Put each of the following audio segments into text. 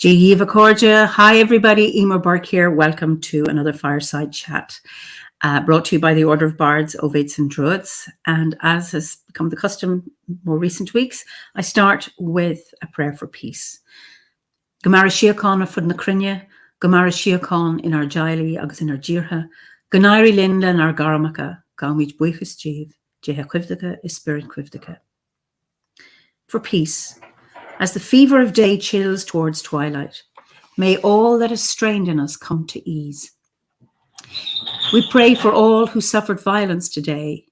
Eva Cordia. Hi, everybody. Eimear Burke here. Welcome to another Fireside Chat, brought to you by the Order of Bards, Ovates and Druids. And as has become the custom more recent weeks, I start with a prayer for peace. Gomara Siacán a fud na crinne, Gomara Siacán in our jaili agus in our jirha, Ganairi Linda in our garamaka, Gawmid buichas Jeev, Jeha Quivdica is spirit Quivdica. For peace. As the fever of day chills towards twilight, may all that is strained in us come to ease. We pray for all who suffered violence today.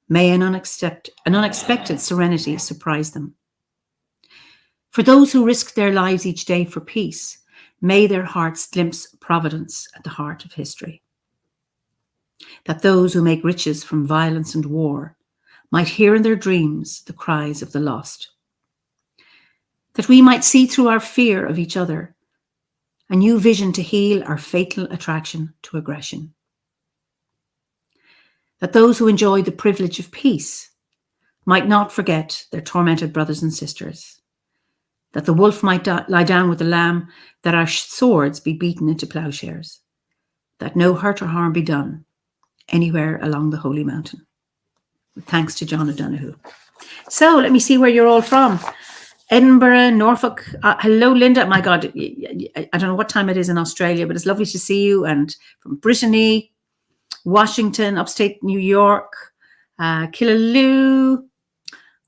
May an unexpected serenity surprise them. For those who risk their lives each day for peace, may their hearts glimpse providence at the heart of history. That those who make riches from violence and war might hear in their dreams the cries of the lost. That we might see through our fear of each other a new vision to heal our fatal attraction to aggression. That those who enjoy the privilege of peace might not forget their tormented brothers and sisters. That the wolf might lie down with the lamb, that our swords be beaten into plowshares. That no hurt or harm be done anywhere along the holy mountain. With thanks to John O'Donoghue. So let me see where you're all from. Edinburgh, Norfolk. Hello, Linda. My God, I don't know what time it is in Australia, but it's lovely to see you. And from Brittany, Washington, upstate New York, Killaloe.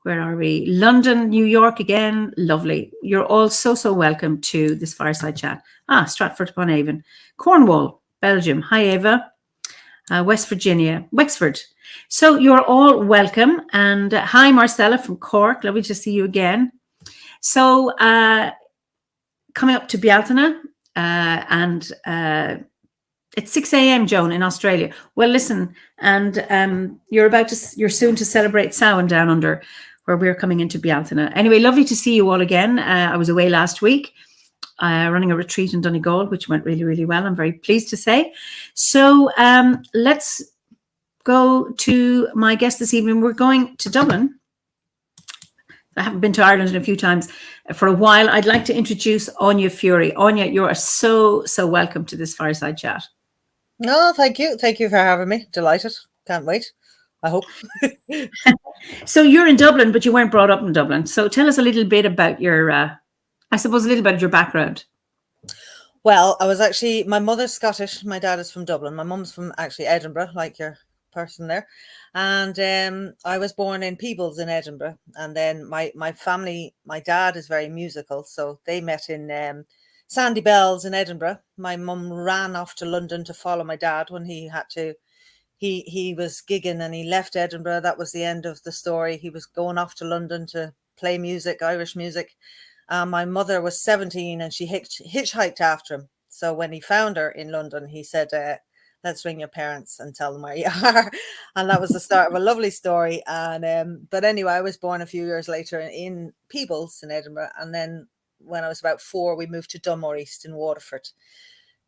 Where are we? London, New York again. Lovely. You're all so welcome to this Fireside Chat. Stratford-upon-Avon. Cornwall, Belgium. Hi, Eva. West Virginia, Wexford. So you're all welcome. And hi, Marcella from Cork. Lovely to see you again. So coming up to Bealtaine, and it's 6 a.m. Joan in Australia. Well, listen, and you're soon to celebrate Samhain down under where we're coming into Bealtaine. Anyway, lovely to see you all again. I was away last week running a retreat in Donegal, which went really well. I'm very pleased to say. So let's go to my guest this evening. We're going to Dublin. I haven't been to Ireland in a few times for a while. I'd like to introduce Áine Furey. Áine, you are so welcome to this Fireside Chat. No, thank you. Thank you for having me. Delighted. Can't wait. I hope. So you're in Dublin, but you weren't brought up in Dublin. So tell us a little bit about your, I suppose, a little bit of your background. Well, my mother's Scottish. My dad is from Dublin. My mum's from actually Edinburgh, like your person there. And I was born in Peebles in Edinburgh. And then my family, my dad is very musical. So they met in Sandy Bells in Edinburgh. My mum ran off to London to follow my dad when he had to. He was gigging and he left Edinburgh. That was the end of the story. He was going off to London to play music, Irish music. My mother was 17 and she hitchhiked after him. So when he found her in London, he said, let's ring your parents and tell them where you are. And that was the start of a lovely story. And but anyway, I was born a few years later in Peebles in Edinburgh. And then when I was about 4, we moved to Dunmore East in Waterford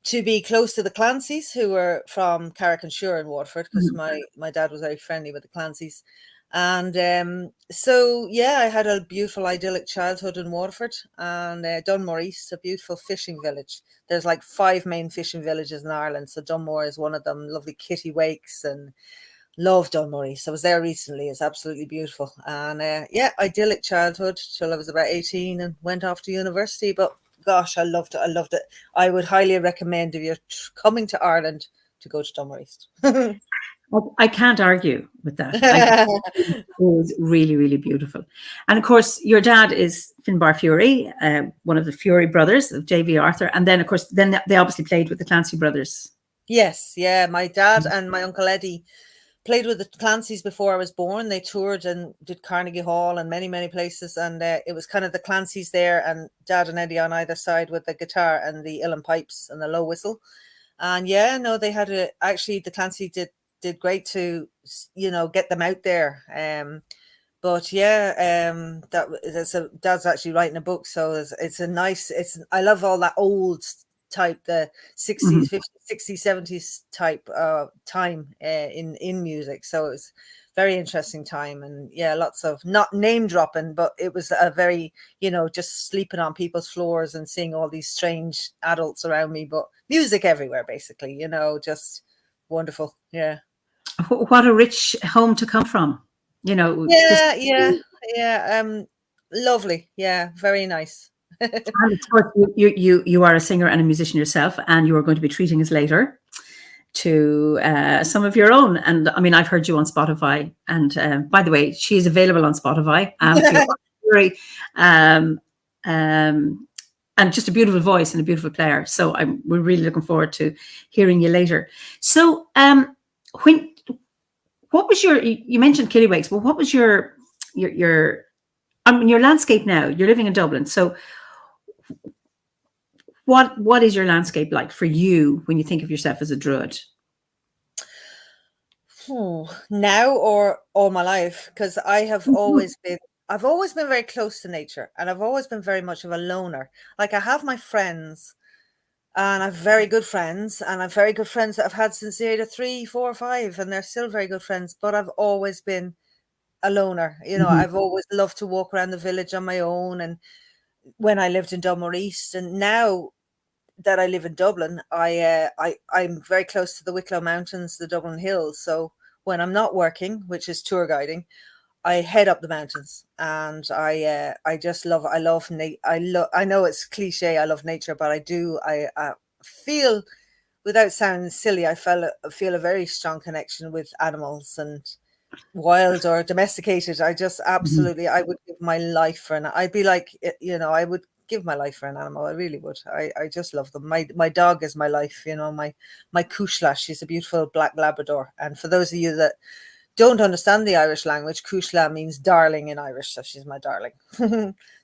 to be close to the Clancys, who were from Carrick-on-Suir in Waterford, because my dad was very friendly with the Clancys. And so, yeah, I had a beautiful, idyllic childhood in Waterford. And Dunmore East, a beautiful fishing village. There's like 5 main fishing villages in Ireland. So Dunmore is one of them, lovely kitty wakes, and love Dunmore East. I was there recently. It's absolutely beautiful. And yeah, idyllic childhood till I was about 18 and went off to university. But gosh, I loved it. I would highly recommend, if you're coming to Ireland, to go to Dunmore East. I can't argue with that. It was really beautiful. And of course, your dad is Finbar Furey, one of the Furey brothers of J.V. Arthur. And then, of course, they obviously played with the Clancy brothers. Yes, yeah. My dad and my Uncle Eddie played with the Clancys before I was born. They toured and did Carnegie Hall and many places. And it was kind of the Clancys there and Dad and Eddie on either side with the guitar and the uilleann pipes and the low whistle. And yeah, no, they had actually the Clancy did great to, get them out there. But yeah, Dad's actually writing a book. So it's I love all that old type, the 60s, 50s, 60s, 70s type time in music. So it was very interesting time, and yeah, lots of not name dropping, but it was a very, just sleeping on people's floors and seeing all these strange adults around me, but music everywhere, basically, just wonderful. Yeah. What a rich home to come from, Yeah. Lovely. Yeah, very nice. And of course, you are a singer and a musician yourself, and you are going to be treating us later to some of your own. And I mean, I've heard you on Spotify, and by the way, she is available on Spotify. Very, and just a beautiful voice and a beautiful player. So we're really looking forward to hearing you later. So, what was you mentioned Kittiwakes, but what was your landscape now? You're living in Dublin, so what is your landscape like for you when you think of yourself as a Druid? Now or all my life? Because I've always been very close to nature, and I've always been very much of a loner. Like, I have my friends, and I've very good friends, and I've very good friends that I've had since the age of 3, 4, 5, and they're still very good friends. But I've always been a loner. I've always loved to walk around the village on my own, and when I lived in Dunmore East, and now that I live in Dublin, I'm very close to the Wicklow Mountains, the Dublin Hills. So when I'm not working, which is tour guiding, I head up the mountains, and I know it's cliche, I love nature, but I feel, without sounding silly, I feel a very strong connection with animals, and wild or domesticated. I just absolutely, I would give my life for I'd be like, I would give my life for an animal. I really would. I just love them. My dog is my life. My Kushla, she's a beautiful black Labrador. And for those of you that don't understand the Irish language, Kushla means darling in Irish. So she's my darling.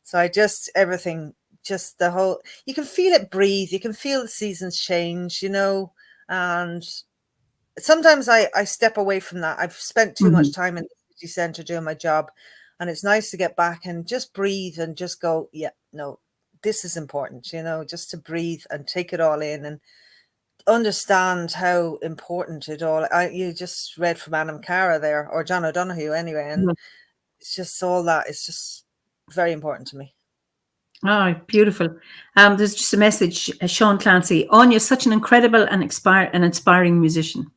So everything, just the whole, you can feel it breathe. You can feel the seasons change, and sometimes I step away from that. I've spent too much time in the city centre doing my job, and it's nice to get back and just breathe and just go, yeah, no, this is important, just to breathe and take it all in and understand how important it all. You just read from Anam Cara there, or John O'Donoghue anyway, and it's just all that. It's just very important to me. Oh, beautiful. There's just a message, Sean Clancy. Áine is such an incredible and inspiring musician.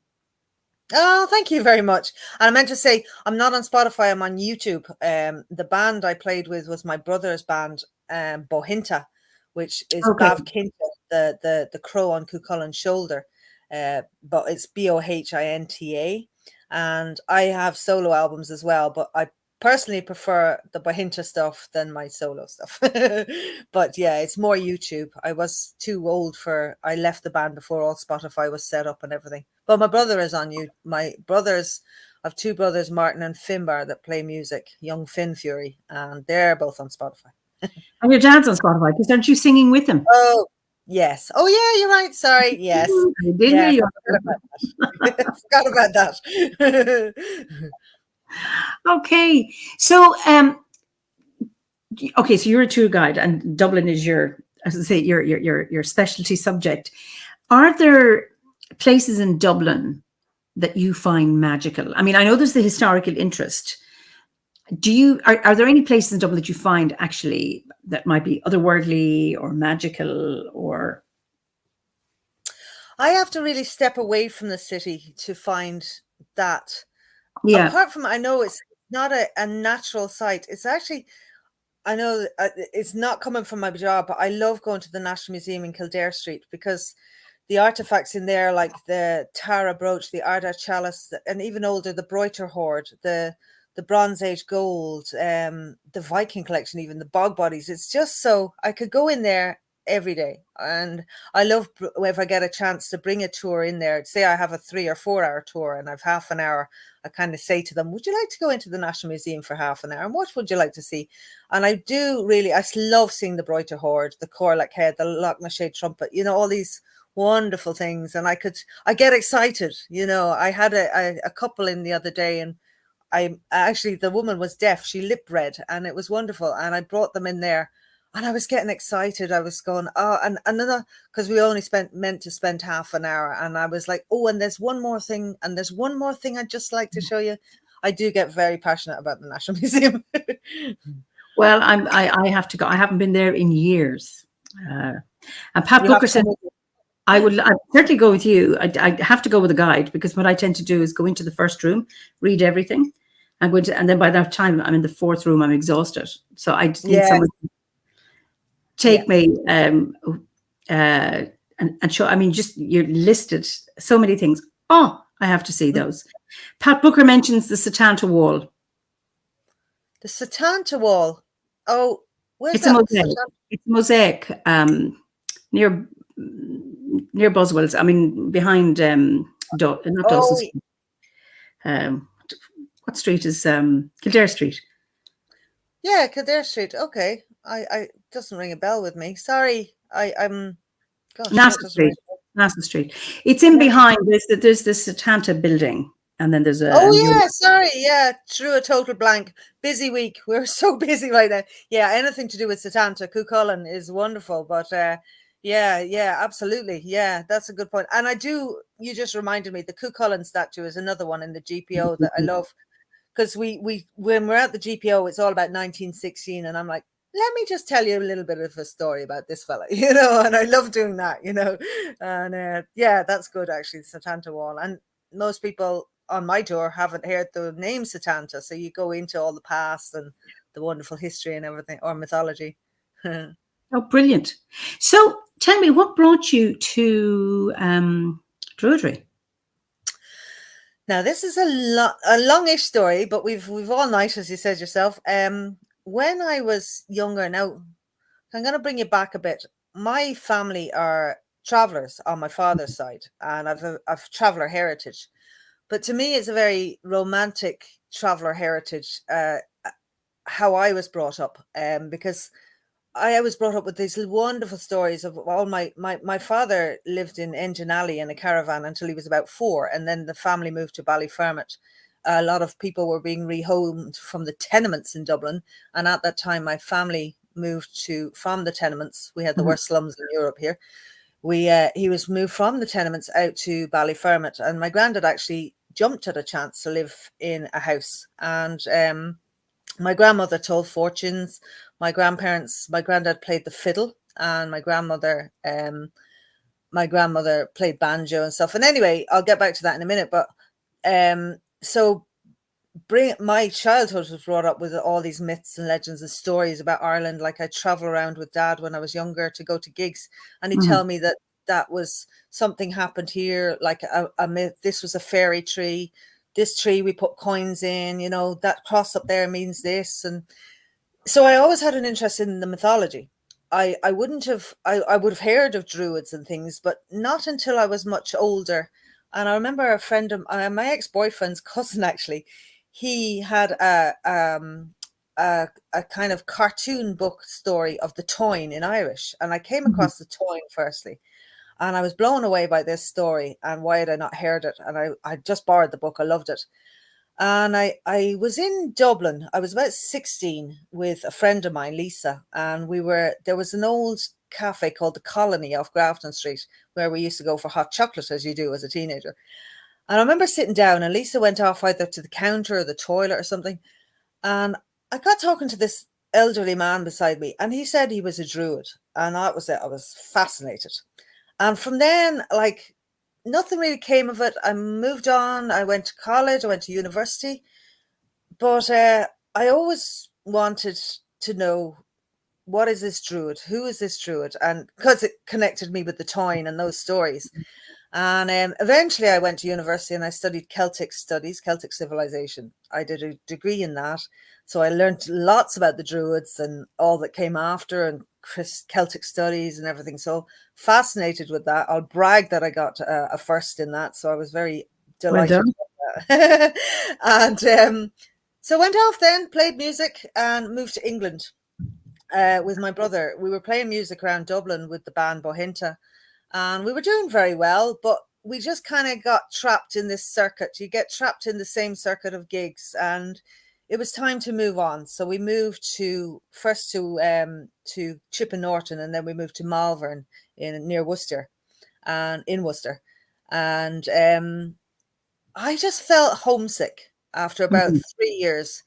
Oh, thank you very much. And I meant to say, I'm not on Spotify, I'm on YouTube. The band I played with was my brother's band, Bohinta, which is Bav Kinta, the crow on Cuchullin's shoulder. But it's Bohinta. And I have solo albums as well, but I personally prefer the Bohinta stuff than my solo stuff. But yeah, it's more YouTube. I was too old I left the band before all Spotify was set up and everything. But my brother is on you. I have two brothers, Martin and Finbar, that play music, young Finn Furey, and they're both on Spotify. And your dad's on Spotify, because aren't you singing with him? Oh, yes. Oh, yeah, you're right. Sorry. Yes. I did hear you. I forgot about that. Okay. So, so you're a tour guide, and Dublin is your specialty subject. Are there places in Dublin that you find magical? I mean, I know there's the historical interest. Are there any places in Dublin that you find actually that might be otherworldly or magical, or? I have to really step away from the city to find that. Yeah. Apart from, I know it's not a natural site. It's actually, I know it's not coming from my job, but I love going to the National Museum in Kildare Street, because the artifacts in there, like the Tara brooch, the Ardagh chalice, and even older, the Broiter hoard, the Bronze Age gold, the Viking collection, even the bog bodies. It's just so, I could go in there every day. And I love if I get a chance to bring a tour in there. Say I have a 3 or 4 hour tour and I've half an hour, I kind of say to them, would you like to go into the National Museum for half an hour? And what would you like to see? And I love seeing the Broiter hoard, the Corlac head, the Lochnash trumpet, all these wonderful things. And I get excited. I had a couple in the other day, and the woman was deaf. She lip read, and it was wonderful. And I brought them in there, And I was getting excited. I was going, oh, and another, because we only meant to spend half an hour. And I was like, oh, and there's one more thing. And there's one more thing I'd just like to show you. I do get very passionate about the National Museum. Well, I have to go. I haven't been there in years. And Pat You have Booker to said, come with me. I'd certainly go with you. I have to go with a guide, because what I tend to do is go into the first room, read everything, and then by that time I'm in the fourth room, I'm exhausted. So I just need Yeah, someone to take me and show. I mean, just you're listed so many things. Oh, I have to see those. Pat Booker mentions the Satanta Wall. the Satanta Wall. Oh, where's It's a that? mosaic. It's a mosaic near Boswell's. I mean, behind not Dawson Oh, Street. What street is Kildare Street? yeah, Kildare Street. Okay, I doesn't ring a bell with me. Sorry, I'm. Gosh, no, it NASA doesn't ring. Street. NASA Street. It's in behind. There's the Satanta building, and then there's Oh yeah, sorry, yeah, drew a total blank. Busy week. We're so busy right now. Yeah, anything to do with Satanta, Cuchulainn is wonderful, but yeah, absolutely. Yeah, that's a good point. And you just reminded me, the Cuchulainn statue is another one in the GPO that I love, because we when we're at the GPO, it's all about 1916, and I'm like, let me just tell you a little bit of a story about this fella, and I love doing that, and yeah, that's good actually, the Satanta Wall. And most people on my tour haven't heard the name Satanta, so you go into all the past and the wonderful history and everything, or mythology. Oh, brilliant! So tell me, what brought you to Druidry? Now this is a longish story, but we've all night, as you said yourself. When I was younger, now I'm going to bring you back a bit. My family are travelers on my father's side, and I've traveler heritage. But to me, it's a very romantic traveler heritage, how I was brought up, because I was brought up with these wonderful stories of all my father lived in Engine Alley in a caravan until he was about 4, and then the family moved to Ballyfermot. A lot of people were being rehomed from the tenements in Dublin, and at that time my family moved from the tenements. We had the worst slums in Europe here. He was moved from the tenements out to Ballyfermot, and my granddad actually jumped at a chance to live in a house. And my grandmother told fortunes. My granddad played the fiddle, and my grandmother played banjo and stuff. And anyway, I'll get back to that in a minute. But so my childhood was brought up with all these myths and legends and stories about Ireland. Like, I travel around with Dad when I was younger to go to gigs, and he'd tell me that was something happened here, like a myth. This was a fairy tree. This tree we put coins in, that cross up there means this. And so I always had an interest in the mythology. I would have heard of druids and things, but not until I was much older. And I remember a friend of my ex-boyfriend's cousin, actually, he had a kind of cartoon book story of the Toyn in Irish. And I came across the Toyn firstly, and I was blown away by this story. And why had I not heard it? And I just borrowed the book. I loved it. And I was in Dublin. I was about 16 with a friend of mine, Lisa, and there was an old cafe called the Colony off Grafton Street, where we used to go for hot chocolate, as you do as a teenager. And I remember sitting down, and Lisa went off either to the counter or the toilet or something. And I got talking to this elderly man beside me, and he said he was a druid. And that was it. I was fascinated. And from then, like, nothing really came of it. I moved on. I went to college. I went to university. But I always wanted to know, what is this druid? Who is this druid? And because it connected me with the Toyn and those stories. And eventually I went to university and I studied Celtic studies, Celtic civilization. I did a degree in that. So I learned lots about the druids and all that came after, and Celtic studies and everything. So fascinated with that. I'll brag that I got a first in that. So I was very delighted. Well And so went off then, played music, and moved to England with my brother. We were playing music around Dublin with the band Bohinta, and we were doing very well, but we just kind of got trapped in this circuit. You get trapped in the same circuit of gigs, and it was time to move on. So we moved first to Chippen Norton, and then we moved to Malvern near Worcester, and in Worcester. And I just felt homesick after about 3 years.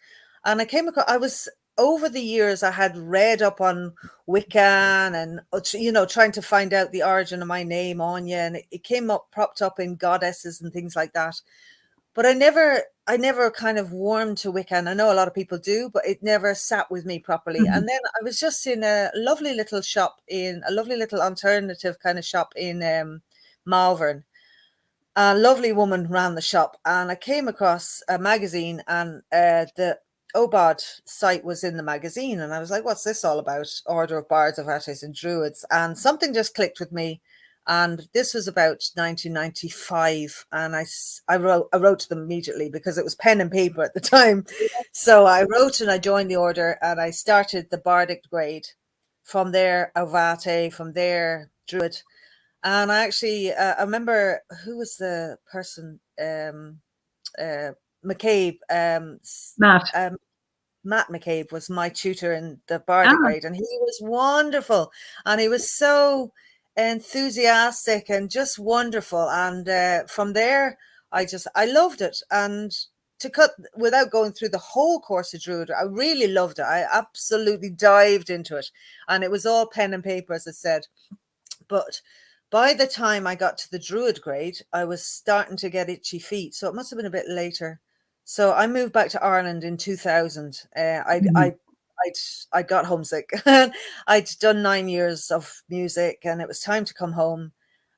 And I came across, over the years, I had read up on Wiccan and, trying to find out the origin of my name, Áine, and it propped up in goddesses and things like that. But I never kind of warmed to Wiccan. I know a lot of people do, but it never sat with me properly. And then I was just in a lovely little alternative kind of shop in Malvern. A lovely woman ran the shop, and I came across a magazine, and the OBOD site was in the magazine, and I was like, what's this all about? Order of Bards, of Artists and Druids. And something just clicked with me. And this was about 1995, and I wrote to them immediately because it was pen and paper at the time. So I wrote and I joined the order, and I started the Bardic grade. From there, Avate, from there, Druid. And I actually, I remember, who was the person, McCabe, Matt McCabe was my tutor in the Bardic grade, and he was wonderful, and he was so enthusiastic and just wonderful. And from there, I loved it. And to cut, without going through the whole course of Druid, I really loved it. I absolutely dived into it, and it was all pen and paper, as I said. But by the time I got to the Druid grade, I was starting to get itchy feet. So it must have been a bit later. So I moved back to Ireland in 2000. I got homesick. I'd done 9 years of music, and it was time to come home.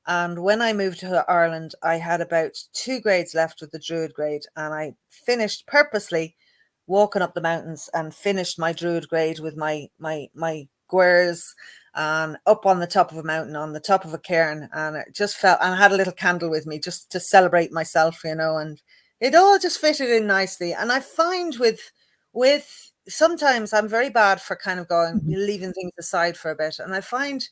And when I moved to Ireland, I had about 2 grades left with the Druid grade, and I finished purposely walking up the mountains and finished my Druid grade with my guers, and up on the top of a mountain, on the top of a cairn. And it just felt, and I had a little candle with me just to celebrate myself, and it all just fitted in nicely. And I find with sometimes I'm very bad for kind of leaving things aside for a bit. And I find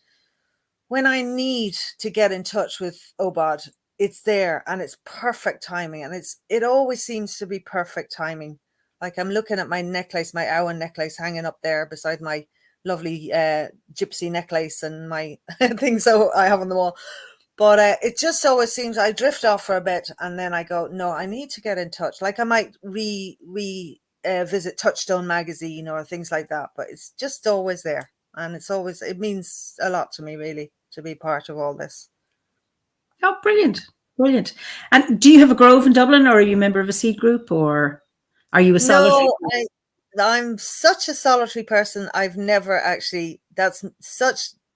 when I need to get in touch with OBOD, it's there, and it's perfect timing. And it always seems to be perfect timing. Like, I'm looking at my necklace, my Owen necklace, hanging up there beside my lovely gypsy necklace and my things I have on the wall. But it just always seems I drift off for a bit, and then I go, no, I need to get in touch. Like, I might visit Touchstone magazine or things like that, but it's just always there. And it means a lot to me, really, to be part of all this. Oh, brilliant. Brilliant. And do you have a grove in Dublin, or are you a member of a seed group, or are you a solitary? No, I'm such a solitary person. I've never actually,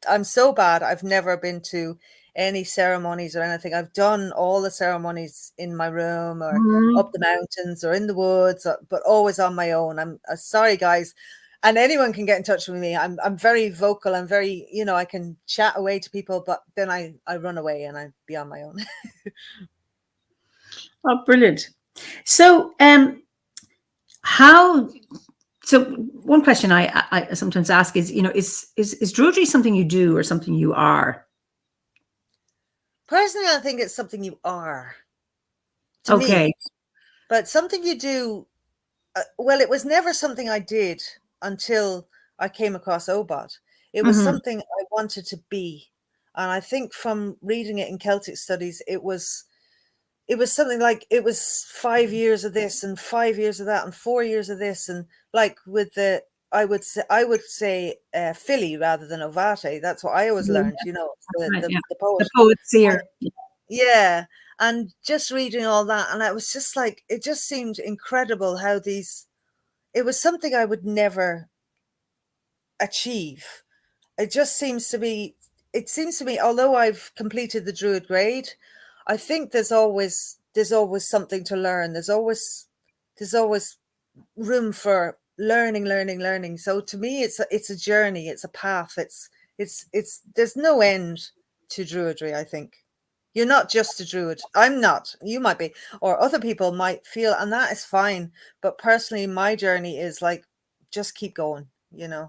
I'm so bad. I've never been to any ceremonies or anything. I've done all the ceremonies in my room or up the mountains or in the woods, but always on my own. I'm sorry, guys. And anyone can get in touch with me. I'm very vocal. I'm very, I can chat away to people, but then I run away and I be on my own. Oh, brilliant. So, so one question I sometimes ask is, is Druidry something you do or something you are? Personally, I think it's something you are. To me. But something you do, well, it was never something I did until I came across OBOD. It was something I wanted to be. And I think from reading it in Celtic studies, it was something like, it was 5 years of this and 5 years of that and 4 years of this. And like with I would say Philly rather than Ovate. That's what I always learned, the poet. The poet's here. Yeah. And just reading all that, and I was just like, it just seemed incredible how it was something I would never achieve. It seems to me, although I've completed the Druid grade, I think there's always something to learn. There's always room for learning. So to me, it's a journey. It's a path. There's no end to Druidry, I think. You're not just a Druid. I'm not. You might be, or other people might feel, and that is fine. But personally, my journey is like, just keep going, Yeah,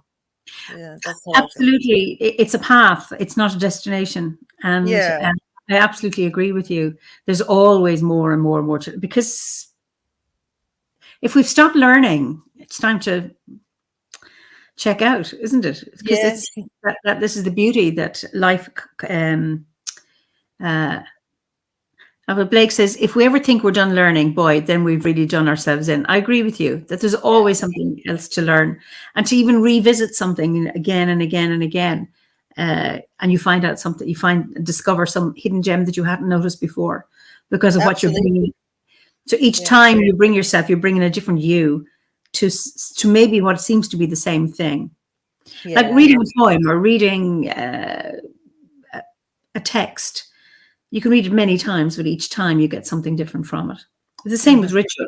that's absolutely. It's a path. It's not a destination. And I absolutely agree with you. There's always more and more and more because if we've stopped learning, it's time to check out, isn't it? Because Yeah. it's that this is the beauty that life. But Blake says, if we ever think we're done learning, boy, then we've really done ourselves in. I agree with you that there's always something else to learn, and to even revisit something again and again and again. And you find out something, discover some hidden gem that you hadn't noticed before because of what you're bringing. So each time you bring yourself, you're bringing a different you to maybe what seems to be the same thing. Yeah. Like reading a poem or reading a text. You can read it many times, but each time you get something different from it. It's the same with ritual.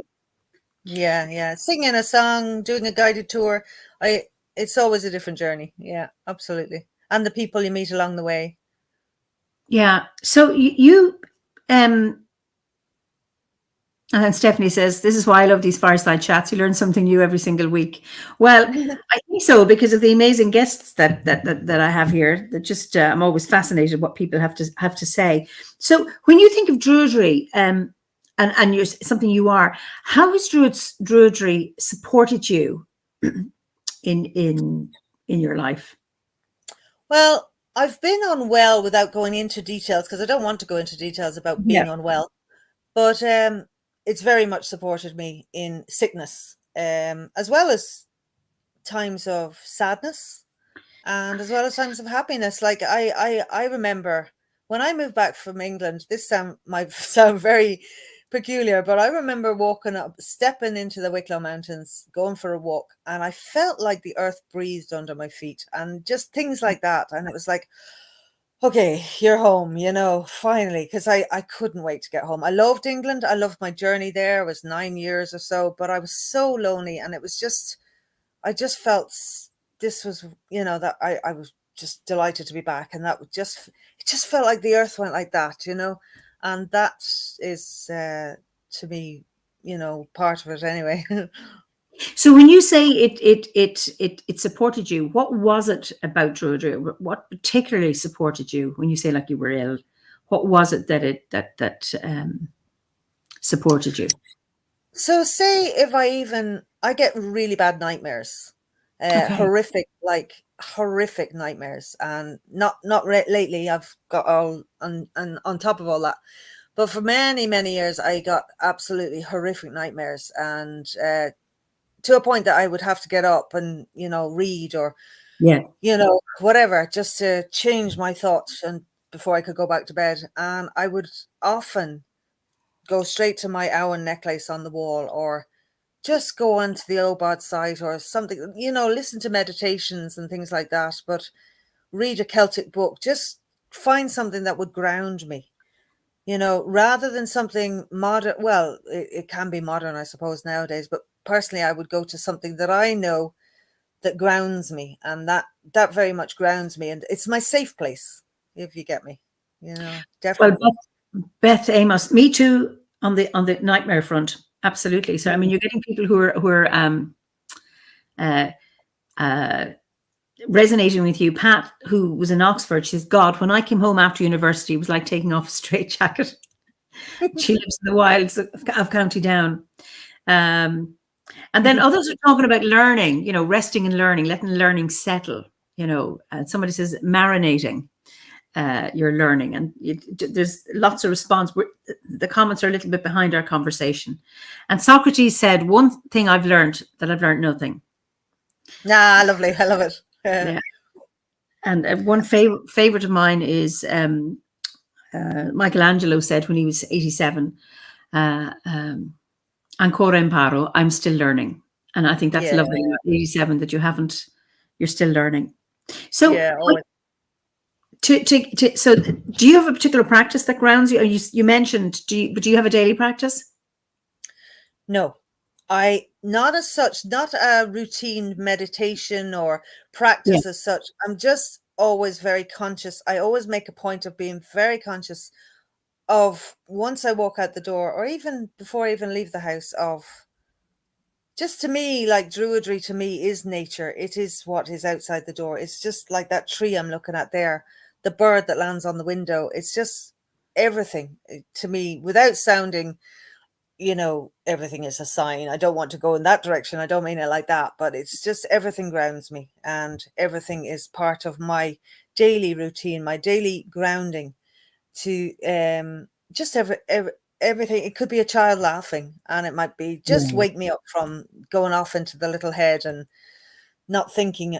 Yeah. Singing a song, doing a guided tour. It's always a different journey. Yeah, absolutely. And the people you meet along the way. Yeah. So you and then Stephanie says, this is why I love these fireside chats. You learn something new every single week. Well, I think so, because of the amazing guests that I have here. That just I'm always fascinated what people have to say. So when you think of Druidry, and you're something you are, how has Druidry supported you in your life? Well, I've been unwell without going into details, because I don't want to go into details about being unwell. But it's very much supported me in sickness, as well as times of sadness, and as well as times of happiness. Like I remember when I moved back from England, this might sound very peculiar, but I remember walking up, stepping into the Wicklow Mountains, going for a walk, and I felt like the earth breathed under my feet, and just things like that. And it was like, okay, you're home, finally, because I couldn't wait to get home. I loved England. I loved my journey there. It was 9 years or so, but I was so lonely, and it was just, I just felt this was, that I was just delighted to be back, and it just felt like the earth went like that, and that is, to me, part of it anyway. So when you say it supported you, what was it about Druidry? What particularly supported you when you say like you were ill? What was it that supported you? So say if I get really bad nightmares, horrific nightmares, and not lately. I've got all on top of all that, but for many years I got absolutely horrific nightmares, and to a point that I would have to get up and read or whatever, just to change my thoughts and before I could go back to bed. And I would often go straight to my Owen necklace on the wall, or just go onto the OBOD site or something, listen to meditations and things like that, but read a Celtic book, just find something that would ground me, rather than something modern. Well, it can be modern, I suppose, nowadays, but personally, I would go to something that I know that grounds me, and that very much grounds me, and it's my safe place, if you get me, definitely. Well, Beth Amos, me too, on the nightmare front, absolutely. So I mean, you're getting people who are resonating with you. Pat, who was in Oxford, she says, God, when I came home after university, it was like taking off a straitjacket. She lives in the wilds of County Down. And then others are talking about learning, resting and learning, letting learning settle, somebody says marinating your learning, and there's lots of response. The comments are a little bit behind our conversation. And Socrates said, one thing I've learned nothing. Lovely. I love it. Yeah. And one favorite of mine is Michelangelo said when he was 87, ancora imparo, I'm still learning. And I think that's lovely. 87, that you're still learning. So so do you have a particular practice that grounds you? Or you mentioned, do you have a daily practice? No, not as such, not a routine meditation or practice as such. I'm just always very conscious. I always make a point of being very conscious of, once I walk out the door, or even before I even leave the house, of just, to me, like Druidry to me is nature. It is what is outside the door. It's just like that tree I'm looking at there, the bird that lands on the window. It's just everything to me, without sounding you know, everything is a sign. I don't want to go in that direction. I don't mean it like that, but it's just everything grounds me, and everything is part of my daily routine, my daily grounding to just everything. It could be a child laughing, and it might be just wake me up from going off into the little head and not thinking.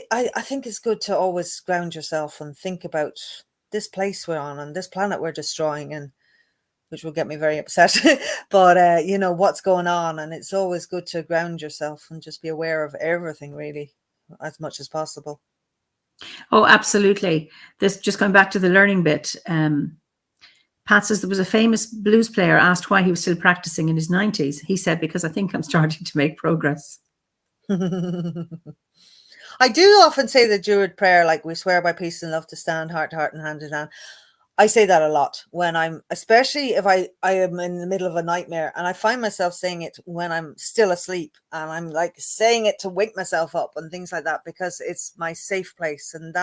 I think it's good to always ground yourself and think about this place we're on and this planet we're destroying, and which will get me very upset. But you know what's going on, and it's always good to ground yourself and just be aware of everything, really, as much as possible. Oh, absolutely. This just going back to the learning bit. Pat says there was a famous blues player asked why he was still practicing in his 90s. He said, because I think I'm starting to make progress. I do often say the Druid prayer, like we swear by peace and love to stand heart to heart and hand in hand. I say that a lot when I'm, especially if I am in the middle of a nightmare, and I find myself saying it when I'm still asleep, and I'm like saying it to wake myself up and things like that, because it's my safe place. And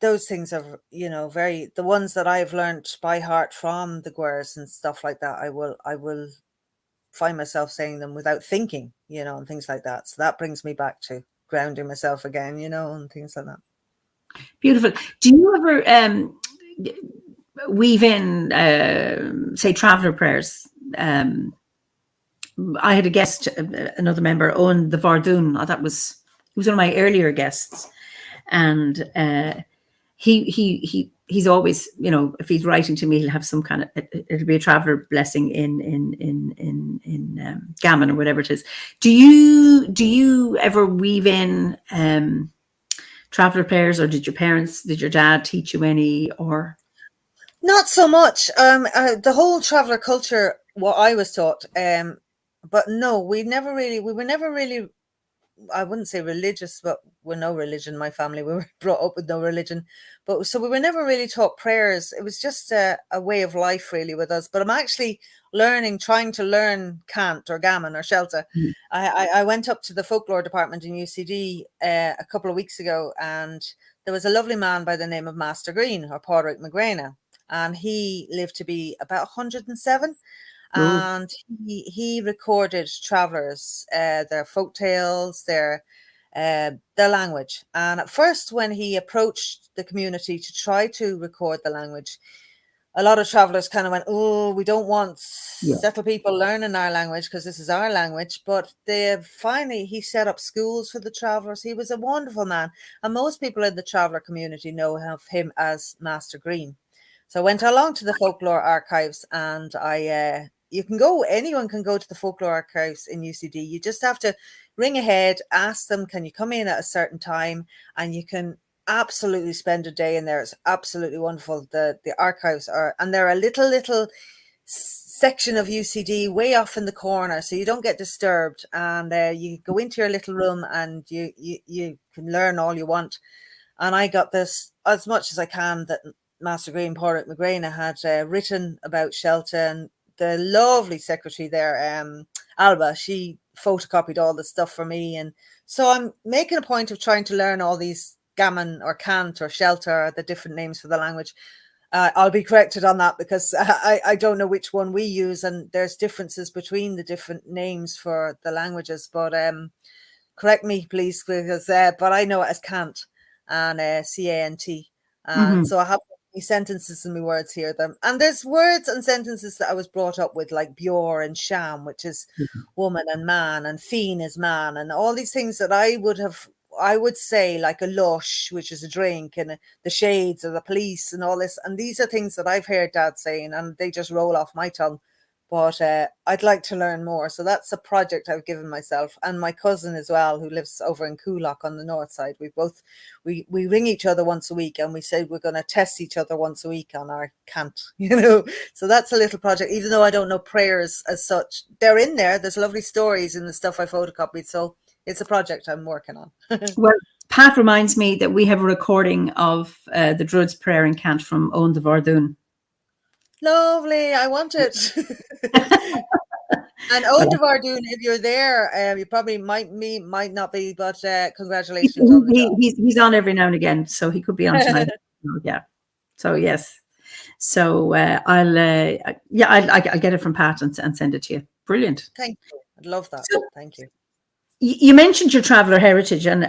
those things are, you know, the ones that I've learned by heart from the Guers and stuff like that. I will find myself saying them without thinking, you know, and things like that. So that brings me back to grounding myself again, you know, and things like that. Beautiful. Do you ever weave in, say, traveller prayers? I had a guest, another member, Owen the Vardoon. He was one of my earlier guests, and he's always, you know, if he's writing to me, he'll have some kind of, it'll be a traveller blessing in Gammon or whatever it is. Do you ever weave in traveller prayers, or did your dad teach you any? Or not so much. The whole traveller culture, what I was taught, but no, we were never really, I wouldn't say religious, but we're no religion. My family, we were brought up with no religion, but so we were never really taught prayers. It was just a way of life, really, with us. But I'm actually trying to learn cant or gammon or shelter. I went up to the folklore department in UCD a couple of weeks ago, and there was a lovely man by the name of Master Green, or Pádraig McGraina, and he lived to be about 107. And he recorded travellers, their folk tales, their language. And at first, when he approached the community to try to record the language, a lot of travellers kind of went, "Oh, we don't want settled people learning our language because this is our language." But finally, he set up schools for the travellers. He was a wonderful man, and most people in the traveller community know of him as Master Green. So I went along to the folklore archives, and anyone can go to the folklore archives in UCD. You just have to ring ahead, ask them, can you come in at a certain time? And you can absolutely spend a day in there. It's absolutely wonderful. The archives and they're a little section of UCD way off in the corner, so you don't get disturbed. And you go into your little room, and you can learn all you want. And I got this as much as I can that Master Green, Pádraig McGraina, had written about Shelta, and the lovely secretary there, Alba, she photocopied all the stuff for me. And so I'm making a point of trying to learn all these gammon or cant or shelter, the different names for the language. I'll be corrected on that, because I don't know which one we use, and there's differences between the different names for the languages. But correct me, please, because but I know it as cant and cant. And so I have sentences and my words here. And there's words and sentences that I was brought up with, like bjor and sham, which is woman and man, and fiend is man, and all these things that I would say, like a lush, which is a drink, and the shades or the police and all this. And these are things that I've heard Dad saying, and they just roll off my tongue. But I'd like to learn more. So that's a project I've given myself, and my cousin as well, who lives over in Coolock on the north side. We ring each other once a week, and we said we're going to test each other once a week on our cant, you know. So that's a little project, even though I don't know prayers as such. They're in there. There's lovely stories in the stuff I photocopied. So it's a project I'm working on. Well, Pat reminds me that we have a recording of the Druid's prayer in cant from Owen the Vardoon. Lovely. I want it. And Owen the Vardoon, if you're there, you probably might not be, but congratulations on the job. He's on every now and again, so he could be on tonight. Yeah. So yes. So I'll get it from Pat and send it to you. Brilliant. Thank you. I'd love that. So, Thank you. you mentioned your traveler heritage, and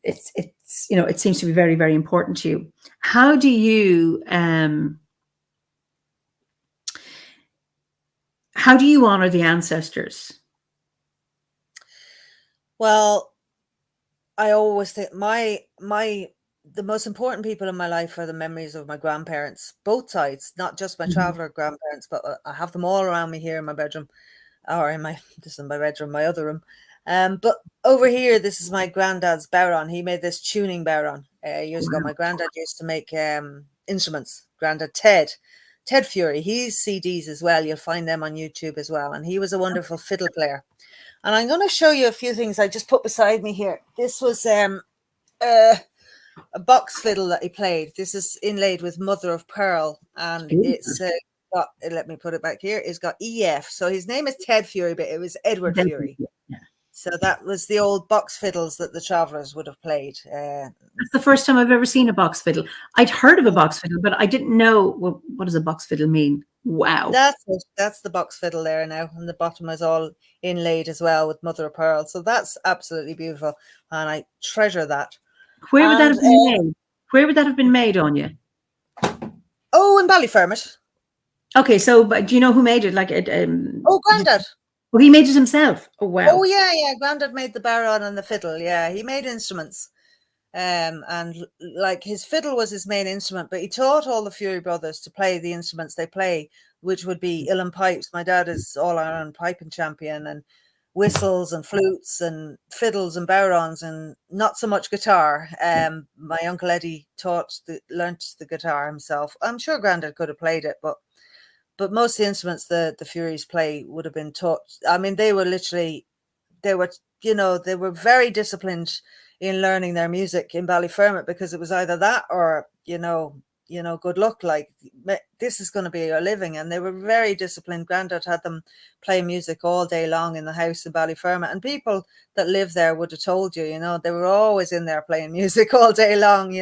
it's it seems to be very, very important to you. How do you honor the ancestors? Well, I always think the most important people in my life are the memories of my grandparents, both sides, not just my traveler grandparents, but I have them all around me here in my bedroom, or this is my bedroom, my other room. But over here, this is my granddad's bodhrán. He made this tuning bodhrán years ago. My granddad used to make instruments. Granddad Ted Furey. He's CDs as well. You'll find them on YouTube as well. And he was a wonderful fiddle player. And I'm going to show you a few things I just put beside me here. This was a box fiddle that he played. This is inlaid with mother of pearl, and it's got, let me put it back here, it's got EF. So his name is Ted Furey, but it was Edward Furey. Yeah. So that was the old box fiddles that the travellers would have played. That's the first time I've ever seen a box fiddle. I'd heard of a box fiddle, but I didn't know what does a box fiddle mean. Wow. That's the box fiddle there now, and the bottom is all inlaid as well with mother of pearl. So that's absolutely beautiful, and I treasure that. Where would that have been made? Where would that have been made, Áine? Oh, in Ballyfermot. Okay, so but do you know who made it? Like Grandad. Oh, he made it himself. Oh, wow. Oh, yeah. Grandad made the bodhrán and the fiddle. Yeah, he made instruments. And like his fiddle was his main instrument, but he taught all the Furey brothers to play the instruments they play, which would be uilleann pipes. My dad is all-around piping champion, and whistles and flutes and fiddles and bodhráns, and not so much guitar. My uncle Eddie learnt the guitar himself. I'm sure Grandad could have played it, but most of the instruments the Fureys play would have been taught. I mean, they were very disciplined in learning their music in Ballyfermot, because it was either that or, good luck, like this is going to be your living. And they were very disciplined. Grandad had them play music all day long in the house in Ballyfermot, and people that live there would have told you, they were always in there playing music all day long,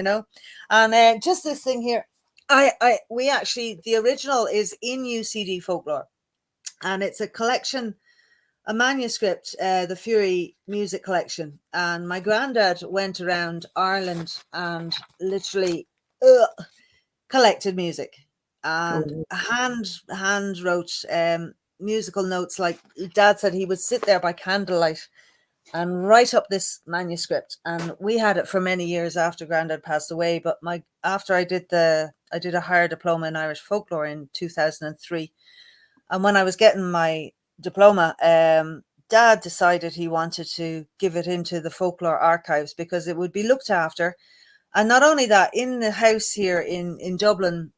And just this thing here, the original is in UCD Folklore, and it's a collection, a manuscript, the Furey music collection. And my granddad went around Ireland and literally collected music and hand wrote musical notes. Like Dad said, he would sit there by candlelight and write up this manuscript. And we had it for many years after Grandad passed away. But after I did a higher diploma in Irish folklore in 2003, and when I was getting my diploma, Dad decided he wanted to give it into the folklore archives because it would be looked after. And not only that, in the house here in Dublin,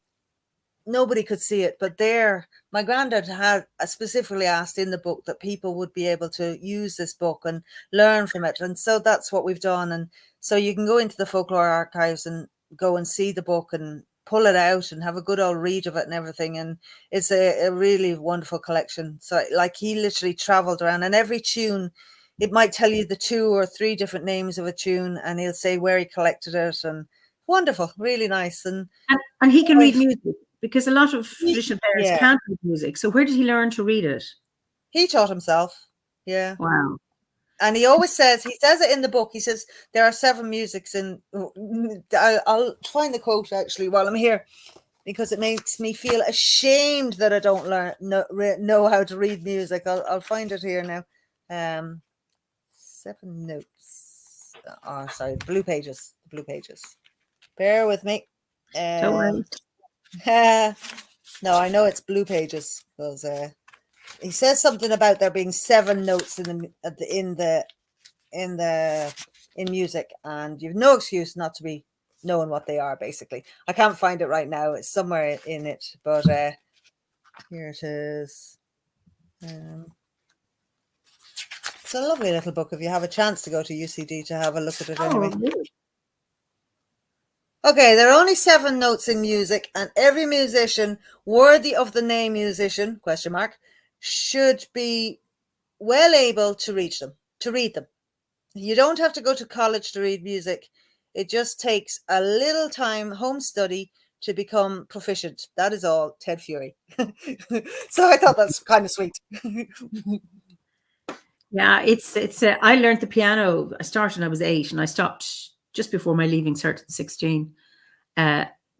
nobody could see it, but there, my granddad had specifically asked in the book that people would be able to use this book and learn from it. And so that's what we've done. And so you can go into the folklore archives and go and see the book and pull it out and have a good old read of it and everything. And it's a really wonderful collection. So like he literally traveled around, and every tune, it might tell you the 2 or 3 different names of a tune, and he'll say where he collected it. And wonderful, really nice. And he can read music, because a lot of traditional parents can't read music. So where did he learn to read it? He taught himself. Yeah. Wow. And he always says, he says it in the book, he says there are 7 musics in, I'll find the quote actually while I'm here, because it makes me feel ashamed that I don't know how to read music. I'll find it here now. 7 notes. Oh, sorry, the blue pages. Bear with me. Don't worry. No, I know it's blue pages, because he says something about there being 7 notes in music, and you've no excuse not to be knowing what they are. Basically, I can't find it right now. It's somewhere in it, but here it is. It's a lovely little book. If you have a chance to go to UCD to have a look at it anyway. Really? Okay, there are only 7 notes in music, and every musician worthy of the name musician, ? Should be well able to read them. You don't have to go to college to read music. It just takes a little time, home study, to become proficient. That is all, Ted Furey. So I thought that's kind of sweet. Yeah, I learned the piano. I started when I was 8 and I stopped just before my leaving cert at 16.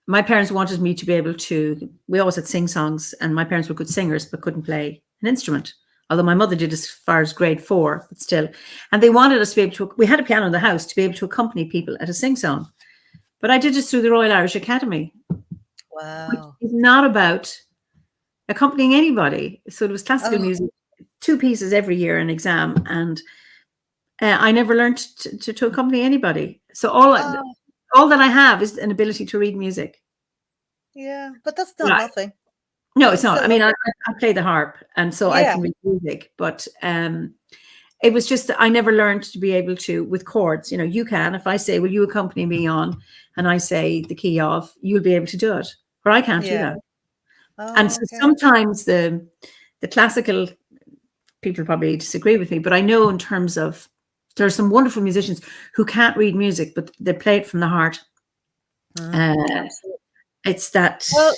My parents wanted me to be able to, we always had sing songs, and my parents were good singers but couldn't play an instrument. Although my mother did as far as grade 4, but still. And they wanted us to be able to, we had a piano in the house to be able to accompany people at a sing song. But I did this through the Royal Irish Academy. Wow. It's not about accompanying anybody. So it was classical music, 2 pieces every year, an exam. And I never learned to accompany anybody. So all that I have is an ability to read music. Yeah, but that's not nothing. No, it's not. I mean, I play the harp, and so I Yeah. can read music. But it was just that I never learned to be able to, with chords, you know, you can. If I say, will you accompany me on, and I say the key of, you'll be able to do it. Or I can't do that. And so sometimes the classical people probably disagree with me, but I know in terms of, there are some wonderful musicians who can't read music, but they play it from the heart. It's that. Well,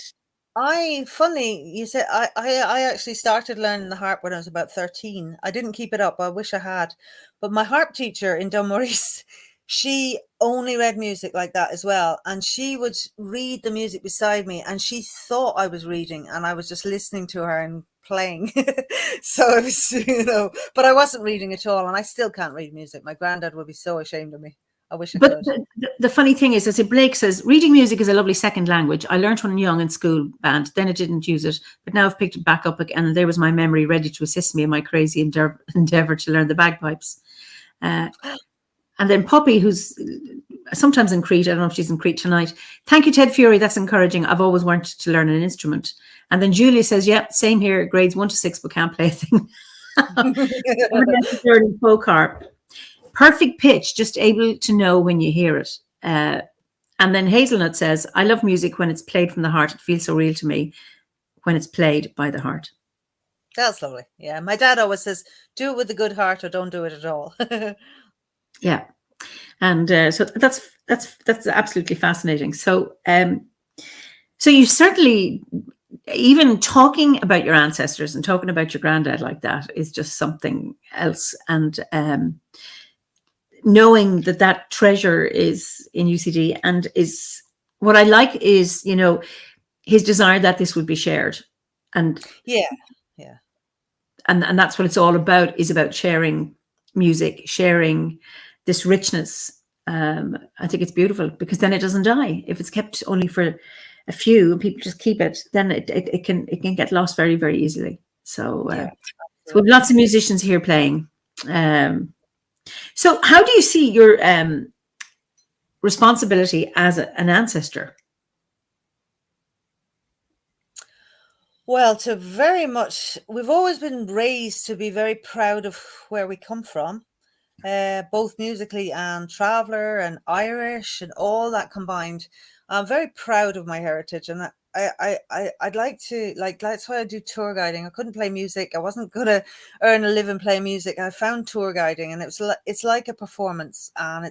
funny you said, I actually started learning the harp when I was about 13. I didn't keep it up. I wish I had. But my harp teacher in Dunmorris, she only read music like that as well. And she would read the music beside me, and she thought I was reading, and I was just listening to her and playing. So it was, you know, but I wasn't reading at all, and I still can't read music. My granddad would be so ashamed of me. I wish I could. The funny thing is, as Blake says, reading music is a lovely second language. I learned when young in school band, then I didn't use it, but now I've picked it back up again, and there was my memory ready to assist me in my crazy endeavour to learn the bagpipes. And then Poppy, who's sometimes in Crete, I don't know if she's in Crete tonight. Thank you, Ted Furey. That's encouraging. I've always wanted to learn an instrument. And then Julia says, yeah, same here, grades 1 to 6, but can't play a thing. Learning folk harp. Perfect pitch, just able to know when you hear it. And then Hazelnut says, I love music when it's played from the heart. It feels so real to me when it's played by the heart. That's lovely. Yeah. My dad always says, do it with a good heart or don't do it at all. Yeah. And so that's absolutely fascinating. So so you certainly, even talking about your ancestors and talking about your granddad like that is just something else. And knowing that treasure is in UCD, and is what I like is, you know, his desire that this would be shared. And and that's what it's all about, is about sharing music, sharing this richness. I think it's beautiful, because then it doesn't die. If it's kept only for a few and people just keep it, then it can get lost very, very easily. So so we have lots of musicians here playing. So how do you see your responsibility as an ancestor? Well, we've always been raised to be very proud of where we come from, both musically and traveller and Irish and all that combined. I'm very proud of my heritage, and I'd like to, that's why I do tour guiding. I couldn't play music. I wasn't going to earn a living playing music. I found tour guiding, and it's like a performance, and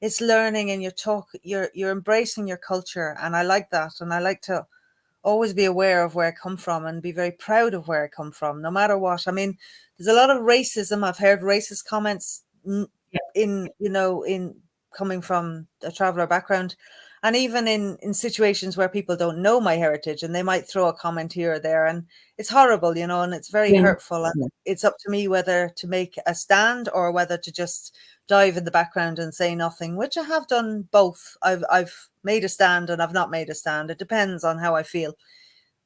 it's learning, and you're embracing your culture, and I like that, and I like to always be aware of where I come from and be very proud of where I come from, no matter what. I mean, there's a lot of racism. I've heard racist comments in coming from a traveller background, and even in situations where people don't know my heritage, and they might throw a comment here or there, and it's horrible, you know, and it's very hurtful. And it's up to me whether to make a stand or whether to just dive in the background and say nothing, which I have done both. I've made a stand and I've not made a stand. It depends on how I feel.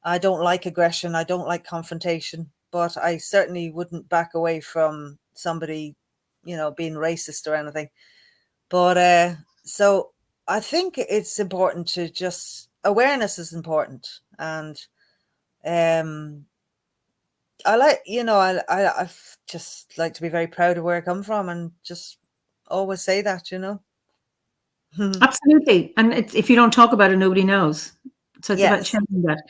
I don't like aggression. I don't like confrontation, but I certainly wouldn't back away from somebody, you know, being racist or anything. But so I think it's important to just, awareness is important. And I like, you know, I just like to be very proud of where I come from, and just always say that, you know. Absolutely. And if you don't talk about it, nobody knows. So it's about sharing that.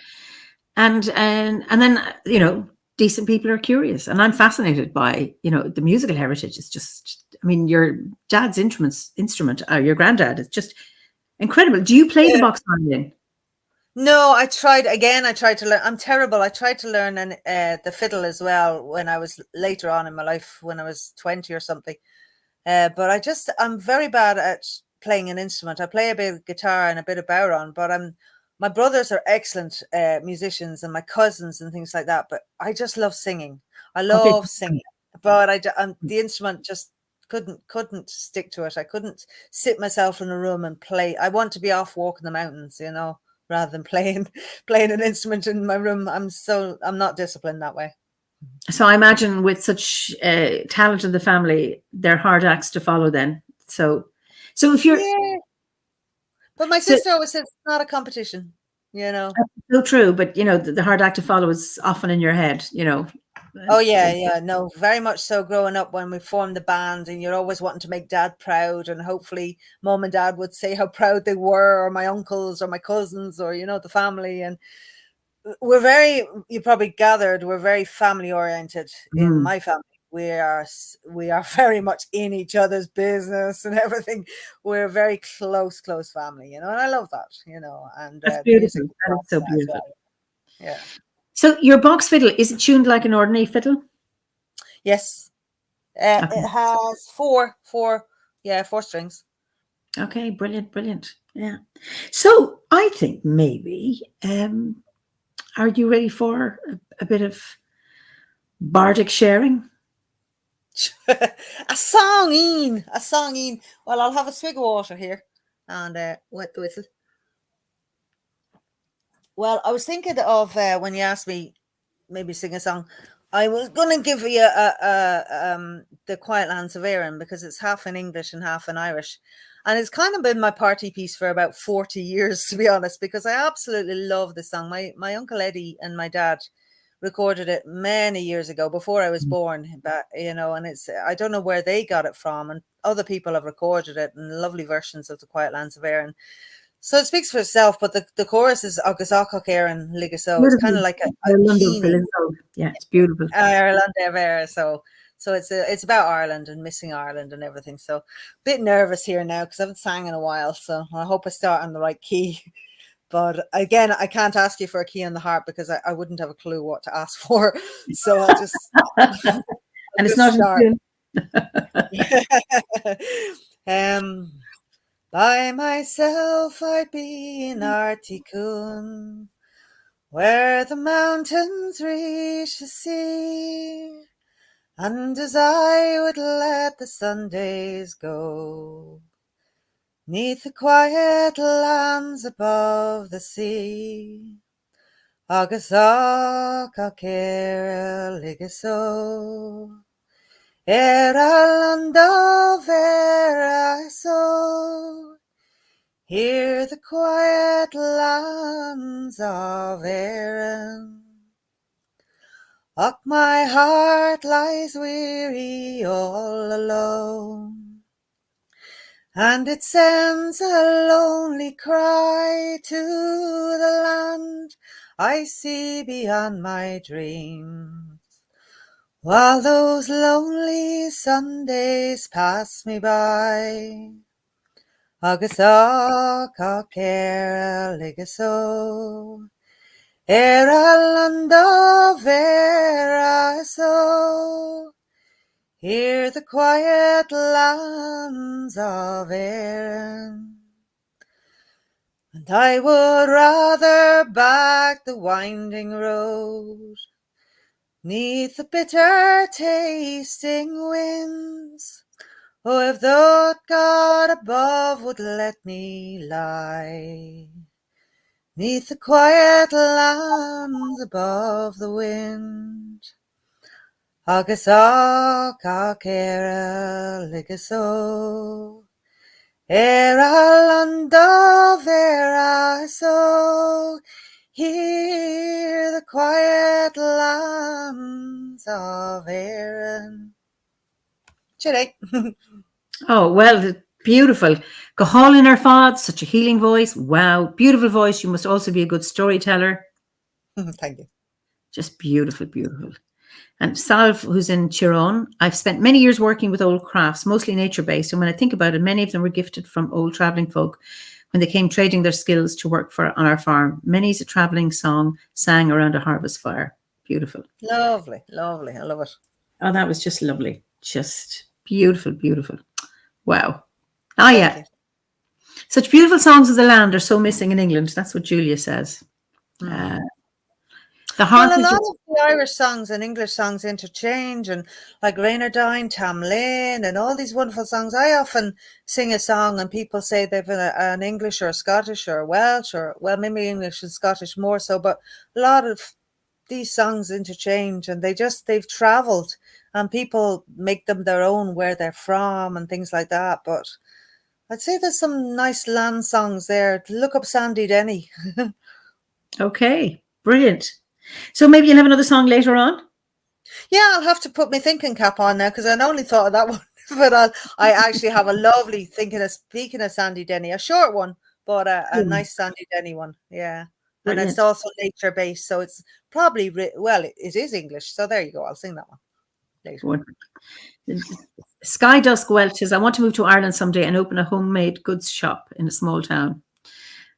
And then, you know, decent people are curious, and I'm fascinated by, you know, the musical heritage. It's just, I mean, your dad's instrument, your granddad, it's just incredible. Do you play the box violin? No, I tried again. I tried to learn. I'm terrible. I tried to learn the fiddle as well when I was later on in my life, when I was 20 or something. But I'm very bad at playing an instrument. I play a bit of guitar and a bit of bodhrán, but my brothers are excellent musicians and my cousins and things like that. But I just love singing. I Okay. love singing, but the instrument just couldn't stick to it. I couldn't sit myself in a room and play. I want to be off walking the mountains, rather than playing an instrument in my room. I'm not disciplined that way. So I imagine with such talent in the family, they're hard acts to follow then. So if you're Yeah, but my so sister always says it's not a competition. so true, but the hard act to follow is often in your head. Oh yeah, no, very much so. Growing up, when we formed the band, and you're always wanting to make dad proud, and hopefully mom and dad would say how proud they were, or my uncles, or my cousins, or the family. And you probably gathered, we're very family oriented in my family. We are very much in each other's business and everything. We're a very close family, and I love that, and That's the music. beautiful. That is so beautiful. Yeah. So your box fiddle, is it tuned like an ordinary fiddle? Yes. Okay. It has four strings. Okay, brilliant. Yeah. So I think maybe, are you ready for a bit of bardic sharing? A song, Ian. Well, I'll have a swig of water here and wet the whistle. Well, I was thinking of when you asked me maybe sing a song, I was going to give you the Quiet Lands of Erin, because it's half in English and half in Irish. And it's kind of been my party piece for about 40 years, to be honest, because I absolutely love this song. My Uncle Eddie and my dad recorded it many years ago, before I was born. But, and I don't know where they got it from. And other people have recorded it in lovely versions of the Quiet Lands of Erin. So it speaks for itself, but the chorus is Agus Achach Éireann Ligasó. It's kind of like a keening. Yeah, it's beautiful. Ireland ever. So it's about Ireland and missing Ireland and everything. So a bit nervous here now, because I haven't sang in a while. So I hope I start on the right key. But again, I can't ask you for a key on the harp, because I wouldn't have a clue what to ask for. So I'll just and it's not start. By myself I'd be in Articún, where the mountains reach the sea, and as I would let the Sundays go, 'neath the quiet lands above the sea, Agus Achach Éireann Ligasó, land of Eiraso, hear the quiet lands of Erin. Och, my heart lies weary all alone, and it sends a lonely cry to the land I see beyond my dreams, while those lonely Sundays pass me by. Agus Achach Éireann Ligasó, land of Eiraso, hear the quiet lands of Erin. And I would rather back the winding road, 'neath the bitter tasting winds. Oh, if the God above would let me lie, 'neath the quiet lands above the wind. Agus Achach Éireann Ligasó, land of Eiraso, hear the quiet lands of Erin. Today. Oh, well, beautiful. Go in our Fad, such a healing voice. Wow, beautiful voice. You must also be a good storyteller. Thank you. Just beautiful. And Salve, who's in Tyrone, I've spent many years working with old crafts, mostly nature-based. And when I think about it, many of them were gifted from old travelling folk when they came trading their skills to work on our farm. Many's a travelling song sang around a harvest fire. Beautiful. Lovely, lovely. I love it. Oh, that was just lovely. Just beautiful, beautiful. Wow. Oh, Thank yeah. you. Such beautiful songs of the land are so missing in England. That's what Julia says. The Well, a heart lot of the Irish songs and English songs interchange, and like Rainerdine, Tamlin, and all these wonderful songs. I often sing a song and people say they've an English or a Scottish or a Welsh, or, well, maybe English and Scottish more so, but a lot of these songs interchange, and they've traveled, and people make them their own where they're from and things like that. But I'd say there's some nice land songs there. Look up Sandy Denny. Okay, brilliant. So maybe you'll have another song later on? Yeah, I'll have to put my thinking cap on now because I only thought of that one. But I actually have a lovely speaking of Sandy Denny, a short one, but a nice Sandy Denny one. Yeah. Brilliant. And it's also nature based. So it's probably, it is English. So there you go. I'll sing that one later. Sky Dusk Welch says, I want to move to Ireland someday and open a homemade goods shop in a small town.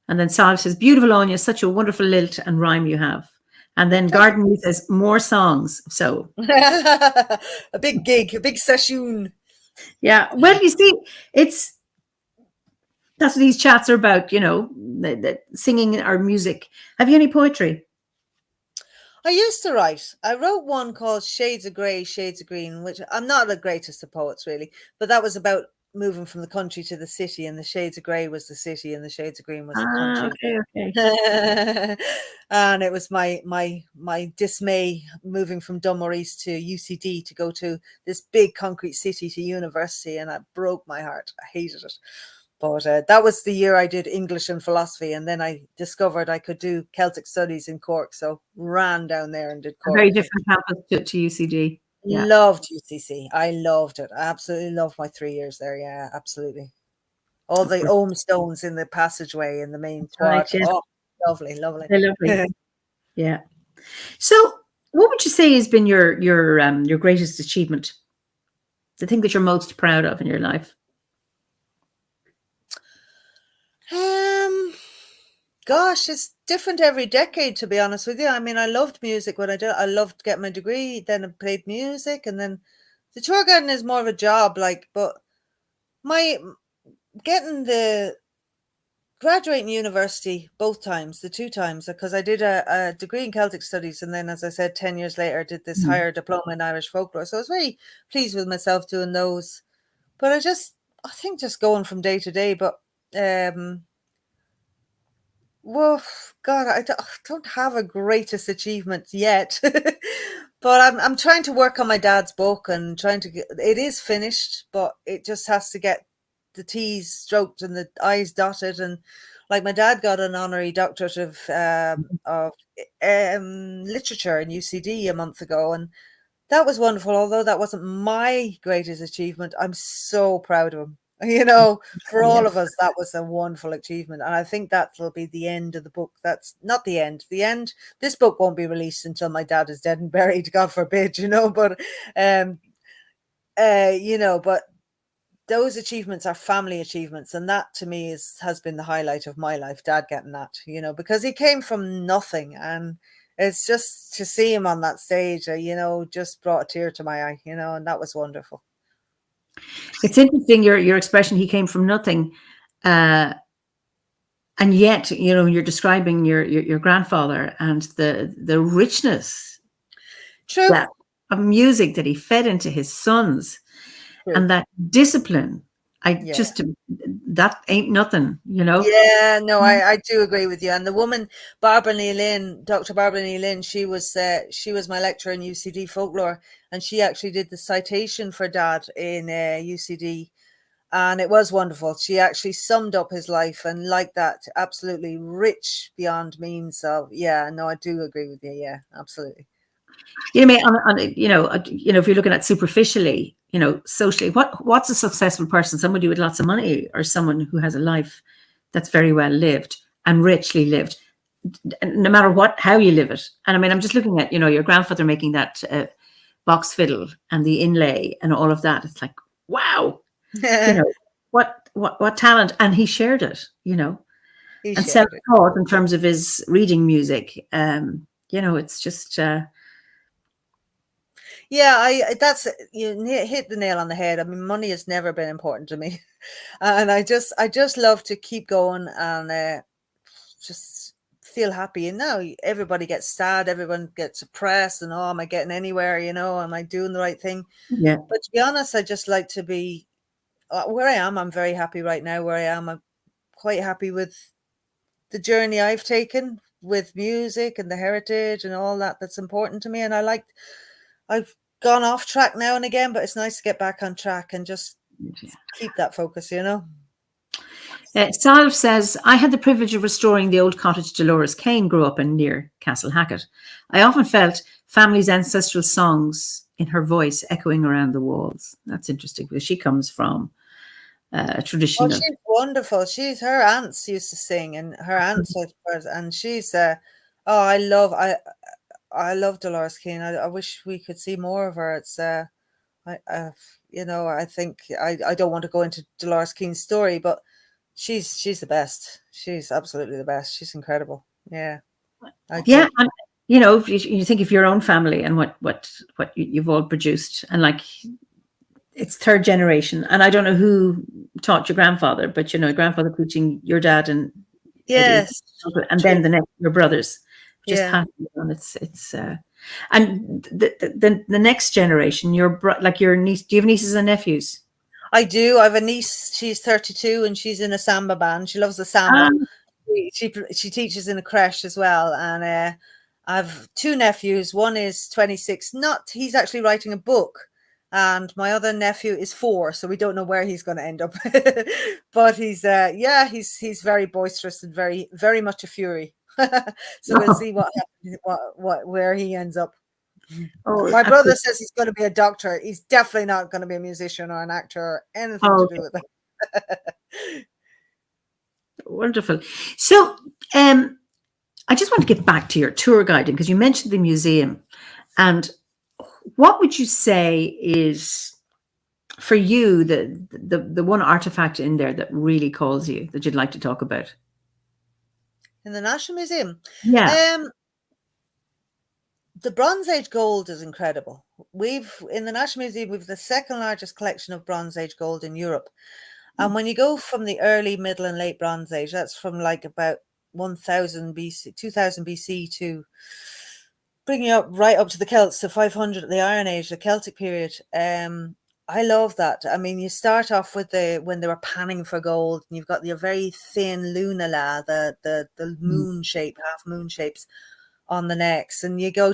And then Sal says, beautiful Áine, such a wonderful lilt and rhyme you have. And then Garden says, more songs. So a big gig, a big session. Yeah. Well, you see, that's what these chats are about, you know, the singing our music. Have you any poetry? I used to write. I wrote one called Shades of Grey, Shades of Green, which I'm not the greatest of poets really, but that was about moving from the country to the city, and the Shades of Grey was the city and the Shades of Green was the country. Okay. And it was my dismay moving from Dunmorris to UCD to go to this big concrete city to university, and it broke my heart. I hated it. But that was the year I did English and philosophy, and then I discovered I could do Celtic studies in Cork, so ran down there and did Cork. A very different campus to UCD. Yeah. Loved UCC. I loved it. I absolutely loved my 3 years there. Yeah, absolutely. All the Ohm stones in the passageway in the main quad. Right, yeah. Oh, lovely, lovely. They're lovely. Yeah. So, what would you say has been your greatest achievement? The thing that you're most proud of in your life? Gosh, it's different every decade, to be honest with you. I mean, I loved music when I did. I loved getting my degree. Then I played music, and then the tour garden is more of a job. But getting the graduating university both times, the 2 times, because I did a degree in Celtic studies, and then, as I said, 10 years later, I did this higher diploma in Irish folklore. So I was very pleased with myself doing those. But I think just going from day to day. But well, God, I don't have a greatest achievement yet, but I'm trying to work on my dad's book and trying to it is finished, but it just has to get the T's stroked and the I's dotted. And like my dad got an honorary doctorate of literature in UCD a month ago, and that was wonderful. Although that wasn't my greatest achievement, I'm so proud of him. You know, for all of us, that was a wonderful achievement. And I think that'll be the end of the book. That's not the end. The end, this book won't be released until my dad is dead and buried, God forbid, you know, but, you know, but those achievements are family achievements. And that to me has been the highlight of my life, Dad getting that, you know, because he came from nothing. And it's just to see him on that stage, you know, just brought a tear to my eye, you know, and that was wonderful. It's interesting your expression. He came from nothing, and yet, you know, you're describing your grandfather and the richness, of music that he fed into his sons, and that discipline. That ain't nothing, you know. Yeah, no, I do agree with you. And the woman, Dr. Barbara Ní Lynn, she was my lecturer in UCD folklore, and she actually did the citation for Dad in UCD, and it was wonderful. She actually summed up his life, and like that, absolutely rich beyond means. So yeah, no, I do agree with you. Yeah, absolutely. You know, you know, if you're looking at superficially, you know, socially, what's a successful person? Somebody with lots of money, or someone who has a life that's very well lived and richly lived, no matter how you live it. And I mean, I'm just looking at, you know, your grandfather making that box fiddle and the inlay and all of that. It's like, wow, you know, what talent, and he shared it, you know. He and shared it. self-taught in terms of his reading music. It's just Yeah, that's you hit the nail on the head. I mean, money has never been important to me, and I just love to keep going and just feel happy. And now everybody gets sad, everyone gets depressed, and oh, am I getting anywhere? Am I doing the right thing? yeah. But to be honest, I just like to be where I am. I'm very happy right now where I am. I'm quite happy with the journey I've taken with music and the heritage and all that that's important to me. And I've gone off track now and again, but it's nice to get back on track and just keep that focus, Salve says, I had the privilege of restoring the old cottage Dolores Kane grew up in near Castle Hackett. I often felt family's ancestral songs in her voice echoing around the walls. That's interesting because she comes from a tradition of... she's wonderful. Her aunts used to sing, and her aunts, and she's I love Dolores Keane. I wish we could see more of her. It's I think I don't want to go into Dolores Keane's story, but she's the best. She's absolutely the best. She's incredible. Yeah. Yeah, and you think of your own family and what you've all produced, and like it's third generation, and I don't know who taught your grandfather, but grandfather teaching your dad and yes, Eddie, and then the next your brothers just passing on. It's and the next generation, your niece. Do you have nieces and nephews? I do. I have a niece. She's 32 and she's in a samba band. She loves the samba. She teaches in a creche as well, and I have two nephews. One is 26. He's actually writing a book, and my other nephew is 4. So we don't know where he's going to end up. But he's he's very boisterous and very very much a fury. So we'll see what happens, where he ends up. My brother says he's going to be a doctor. He's definitely not going to be a musician or an actor or anything to do with that. Wonderful. So I just want to get back to your tour guiding, because you mentioned the museum, and what would you say is for you the one artifact in there that really calls you, that you'd like to talk about? In the National Museum? Yeah. The Bronze Age gold is incredible. In the National Museum, we've the second largest collection of Bronze Age gold in Europe. And when you go from the early, middle, and late Bronze Age, that's from like about 1000 BC, 2000 BC to bringing up right up to the Celts, to 500, the Iron Age, the Celtic period. I love that. I mean, you start off with when they were panning for gold, and you've got your very thin lunala, the moon shape, half moon shapes on the necks, and you go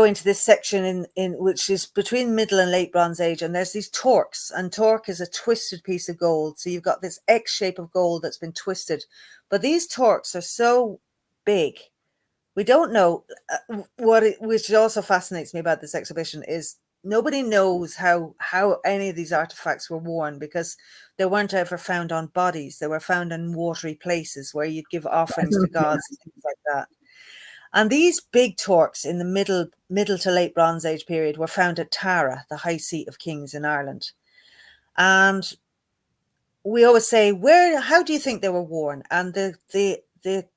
into this section in which is between middle and late Bronze Age, and there's these torques, and torque is a twisted piece of gold. So you've got this X shape of gold that's been twisted, but these torques are so big, we don't know which also fascinates me about this exhibition is nobody knows how any of these artifacts were worn, because they weren't ever found on bodies. They were found in watery places where you'd give offerings to gods and things like that. And these big torques in the middle to late Bronze Age period were found at Tara, the high seat of kings in Ireland. And we always say, how do you think they were worn? And the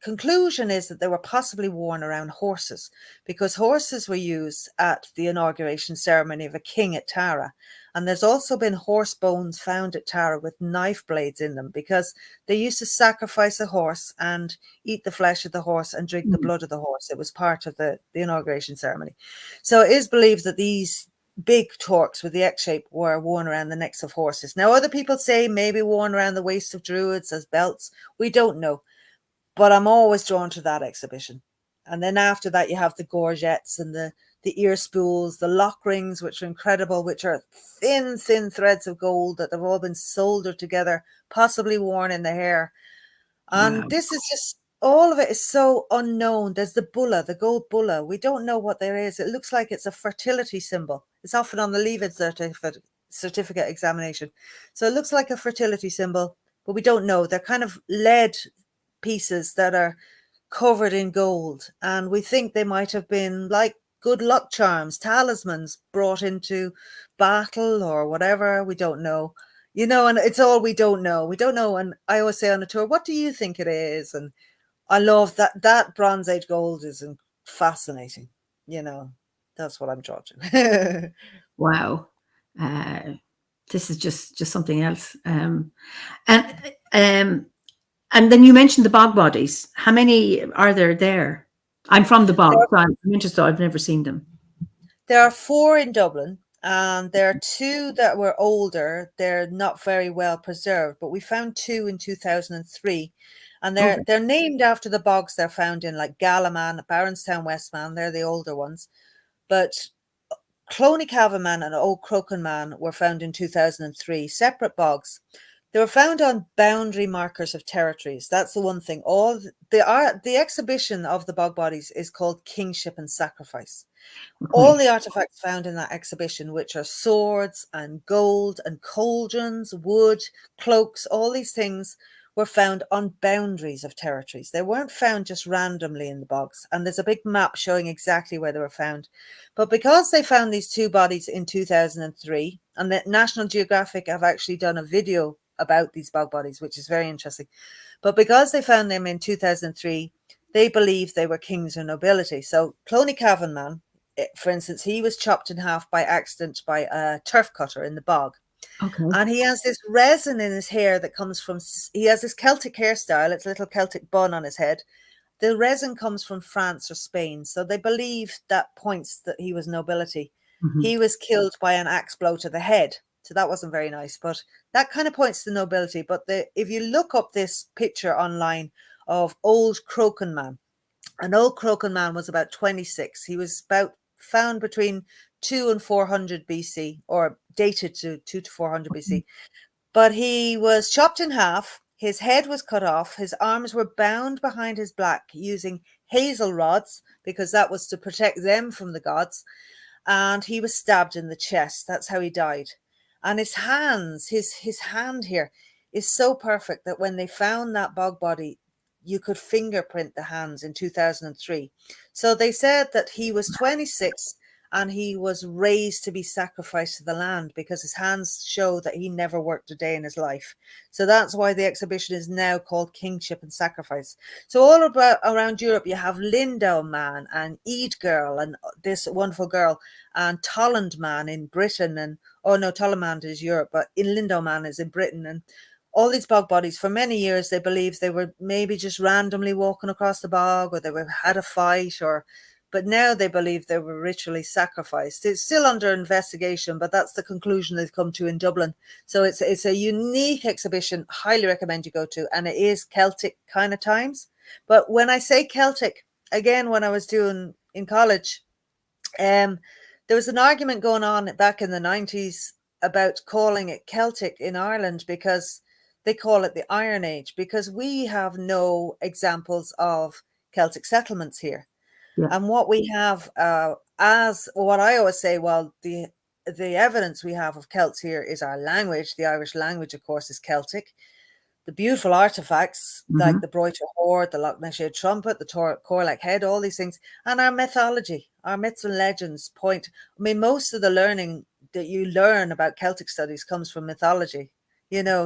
conclusion is that they were possibly worn around horses, because horses were used at the inauguration ceremony of a king at Tara. And there's also been horse bones found at Tara with knife blades in them, because they used to sacrifice a horse and eat the flesh of the horse and drink the blood of the horse. It was part of the inauguration ceremony. So it is believed that these big torques with the X shape were worn around the necks of horses. Now, other people say maybe worn around the waists of druids as belts. We don't know. But I'm always drawn to that exhibition. And then after that, you have the gorgets and the ear spools, the lock rings, which are incredible, which are thin threads of gold that have all been soldered together, possibly worn in the hair. And This is just, all of it is so unknown. There's the bulla, the gold bulla. We don't know what there is. It looks like it's a fertility symbol. It's often on the leaving certificate examination. So it looks like a fertility symbol, but we don't know. They're kind of lead pieces that are covered in gold, and we think they might have been like good luck charms, talismans brought into battle or whatever. We don't know. you know, and it's all we don't know. We don't know. And I always say on a tour, what do you think it is? And I love that Bronze Age gold is fascinating. You know, that's what I'm drawn to. Wow. This is just something else. And then you mentioned the bog bodies. How many are there? I'm from the bog, so I'm interested. I've never seen them. There are 4 in Dublin, and there are 2 that were older. They're not very well preserved, but we found 2 in 2003, and they're named after the bogs they're found in, like Gallaman, Barronstown, Westman. They're the older ones, but Cloneycavan and Old Crokenman were found in 2003, separate bogs. They were found on boundary markers of territories. That's the one thing. All the exhibition of the bog bodies is called Kingship and Sacrifice. All the artifacts found in that exhibition, which are swords and gold and cauldrons, wood, cloaks, all these things were found on boundaries of territories. They weren't found just randomly in the bogs. And there's a big map showing exactly where they were found. But because they found these 2 bodies in 2003, and the National Geographic have actually done a video about these bog bodies, which is very interesting. But because they found them in 2003, they believe they were kings or nobility. So Cloneycavan man, for instance, he was chopped in half by accident by a turf cutter in the bog. Okay. And he has this resin in his hair that comes from, he has this Celtic hairstyle. It's a little Celtic bun on his head. The resin comes from France or Spain. So they believe that points that he was nobility. Mm-hmm. He was killed by an axe blow to the head. So that wasn't very nice, but that kind of points to nobility. But if you look up this picture online of Old Crokenman, an Old Crokenman was about 26. He was found between 2 and 400 BC, or dated to 2 to 400 BC. But he was chopped in half. His head was cut off. His arms were bound behind his back using hazel rods, because that was to protect them from the gods. And he was stabbed in the chest. That's how he died. And his hands, his hand here is so perfect that when they found that bog body, you could fingerprint the hands in 2003. So they said that he was 26 and he was raised to be sacrificed to the land because his hands show that he never worked a day in his life. So that's why the exhibition is now called Kingship and Sacrifice. So all around Europe, you have Lindau man and Eid girl and this wonderful girl, and Tolland man in Britain. And Tolland man is Europe, but Lindau man is in Britain. And all these bog bodies, for many years, they believed they were maybe just randomly walking across the bog, or they had a fight, but now they believe they were ritually sacrificed. It's still under investigation, but that's the conclusion they've come to in Dublin. So it's a unique exhibition. Highly recommend you go to, and it is Celtic kind of times. But when I say Celtic, again, when I was doing in college, there was an argument going on back in the 90s about calling it Celtic in Ireland, because they call it the Iron Age, because we have no examples of Celtic settlements here. Yeah. And what we have, as what I always say, well, the evidence we have of Celts here is our language. The Irish language, of course, is Celtic. The beautiful artifacts, like the Broighter Hoard, the Loch Ness trumpet, the Corlac head, all these things, and our mythology, our myths and legends point. I mean, most of the learning that you learn about Celtic studies comes from mythology,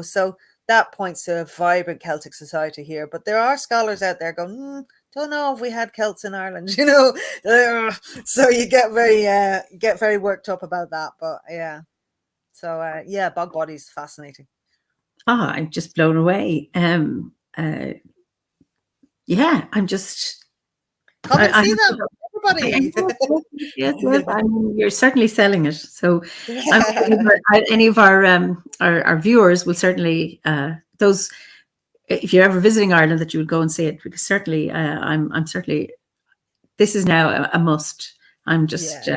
so that points to a vibrant Celtic society here. But there are scholars out there going, don't know if we had Celts in Ireland, so you get very worked up about that. But yeah, so bog bodies, fascinating. I'm just blown away. Yeah, I'm just come and see them, everybody. Yes. I mean, you're certainly selling it. So any of our viewers will certainly those. If you're ever visiting Ireland, that you would go and see it, because certainly I'm certainly, this is now a must. I'm just I'd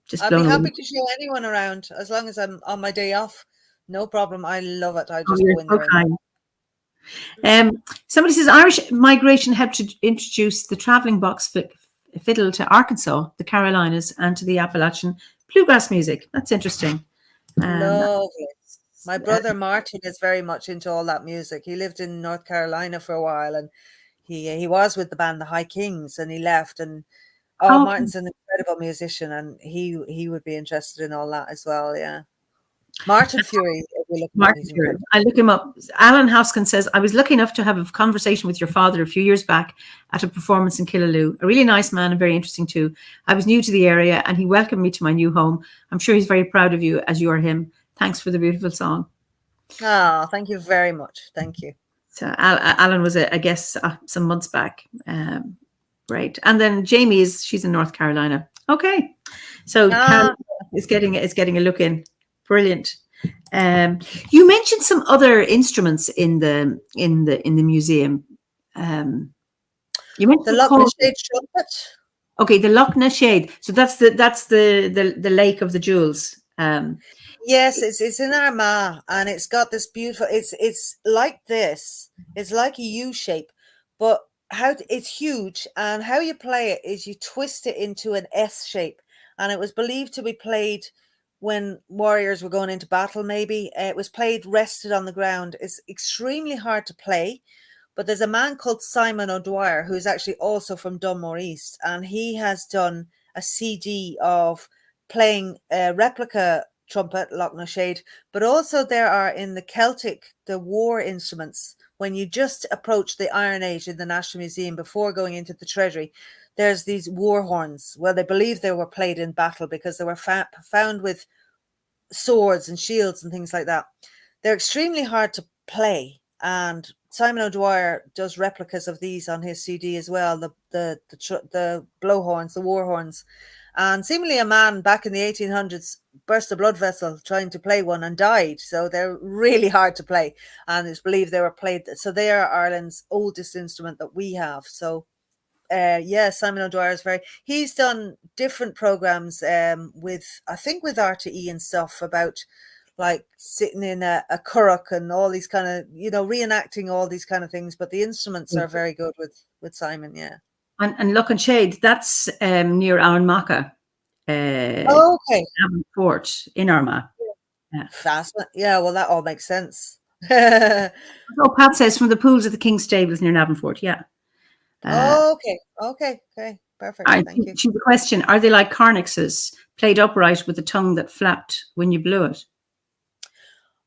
be happy to show anyone around as long as I'm on my day off. No problem. I love it. I just go in there. Somebody says Irish migration helped to introduce the traveling box fiddle to Arkansas, the Carolinas, and to the Appalachian bluegrass music. That's interesting. Lovely. My brother Martin is very much into all that music. He lived in North Carolina for a while, and he was with the band the High Kings, and he left. And Martin's an incredible musician, and he would be interested in all that as well. Yeah, Martin Furey we look him up. Mark He's Stewart. incredible. I look him up. Alan Hoskin says, I was lucky enough to have a conversation with your father a few years back at a performance in Killaloo. A really nice man and very interesting too. I was new to the area and he welcomed me to my new home. I'm sure he's very proud of you as you are him. Thanks for the beautiful song. Oh, thank you very much. Thank you. So Alan was a guest some months back. Right. And then Jamie she's in North Carolina. Okay. So Carol is getting a look in. Brilliant. You mentioned some other instruments in the museum. You mentioned the Loch Ness trumpet. Okay, the Loch Ness Shade. So that's the lake of the jewels. Yes, it's in Armagh, and it's got this beautiful. It's like this. It's like a U shape, but it's huge, and how you play it is you twist it into an S shape, and it was believed to be played when warriors were going into battle. Maybe it was played rested on the ground. It's extremely hard to play, but there's a man called Simon O'Dwyer who's actually also from Dunmore East, and he has done a CD of playing a replica trumpet, Loch Ness Shade, but also there are in the Celtic, the war instruments. When you just approach the Iron Age in the National Museum before going into the Treasury, there's these war horns. Well, they believe they were played in battle because they were found with swords and shields and things like that. They're extremely hard to play, and Simon O'Dwyer does replicas of these on his CD as well, the blowhorns, the war horns. And seemingly a man back in the 1800s burst a blood vessel trying to play one and died. So they're really hard to play. And it's believed they were played. So they are Ireland's oldest instrument that we have. So, Simon O'Dwyer is he's done different programs with RTE and stuff about like sitting in a currach and all these kind of, reenacting all these kind of things. But the instruments are very good with Simon, yeah. And Loch Ness Shade, that's near Armagh. Okay. Navan Fort in Armagh. Yeah. Fast. Yeah, well, that all makes sense. Pat says from the pools of the King's Stables near Navan Fort. Yeah. Okay. Perfect. Thank you. The question: are they like cornixes, played upright with a tongue that flapped when you blew it?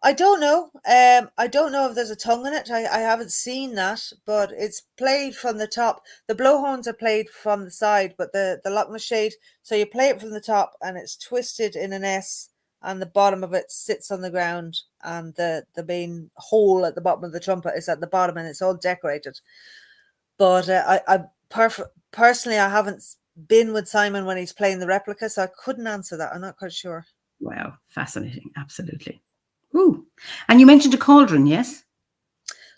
I don't know. I don't know if there's a tongue in it. I haven't seen that, but it's played from the top. The blowhorns are played from the side, but the Loch Ness Shade, so you play it from the top and it's twisted in an S, and the bottom of it sits on the ground, and the main hole at the bottom of the trumpet is at the bottom, and it's all decorated. But personally, I haven't been with Simon when he's playing the replica, so I couldn't answer that. I'm not quite sure. Wow, fascinating. Absolutely. Ooh. And you mentioned a cauldron, yes?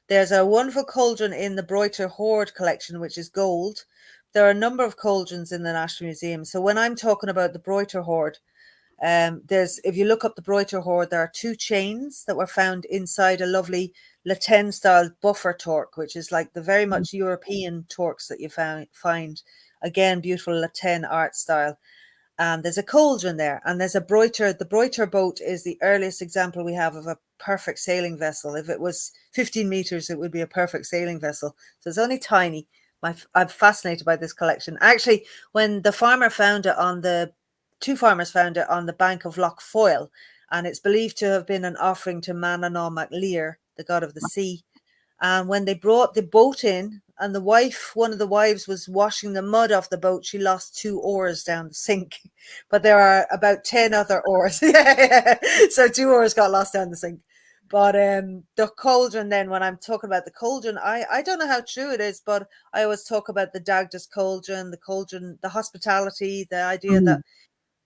There's a wonderful cauldron in the Broiter Hoard collection, which is gold. There are a number of cauldrons in the National Museum. So when I'm talking about the Broiter Hoard, if you look up the Broiter Hoard, there are 2 chains that were found inside a lovely Latin style buffer torque, which is like the very much European torques that you find. Again, beautiful Latin art style. And there's a cauldron there, and there's a Broiter. The Broiter boat is the earliest example we have of a perfect sailing vessel. If it was 15 meters, it would be a perfect sailing vessel. So it's only tiny. I'm fascinated by this collection. Actually, when the farmer found it two farmers found it on the bank of Lough Foyle, and it's believed to have been an offering to Manannán Mac Lir, the god of the sea. And when they brought the boat in, and one of the wives was washing the mud off the boat, she lost 2 oars down the sink. But there are about 10 other oars. So 2 oars got lost down the sink. But the cauldron then, when I'm talking about the cauldron, I don't know how true it is, but I always talk about the Dagdas cauldron, the hospitality, the idea that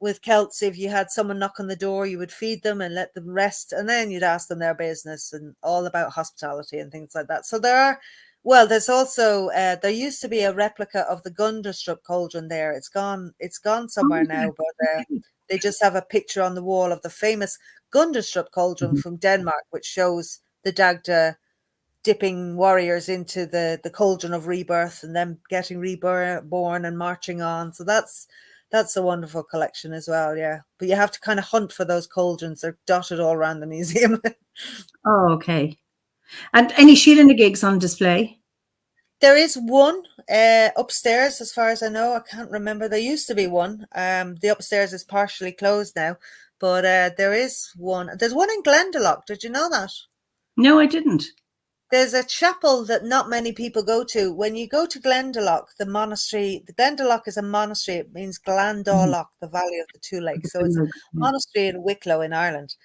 with Celts, if you had someone knock on the door, you would feed them and let them rest, and then you'd ask them their business, and all about hospitality and things like that. So there's also there used to be a replica of the Gunderstrup cauldron there. It's gone somewhere now, but they just have a picture on the wall of the famous Gunderstrup cauldron from Denmark, which shows the Dagda dipping warriors into the cauldron of rebirth and them getting reborn and marching on. So that's a wonderful collection as well, yeah. But you have to kind of hunt for those cauldrons. They're dotted all around the museum. Oh, okay. And any Sheelin gigs on display? There is one upstairs, as far as I know. I can't remember. There used to be one. The upstairs is partially closed now. But there's one in Glendalough. Did you know that? No, I didn't. There's a chapel that not many people go to. When you go to Glendalough, the Glendalough is a monastery. It means Glandalough, the Valley of the Two Lakes. So it's a monastery in Wicklow in Ireland.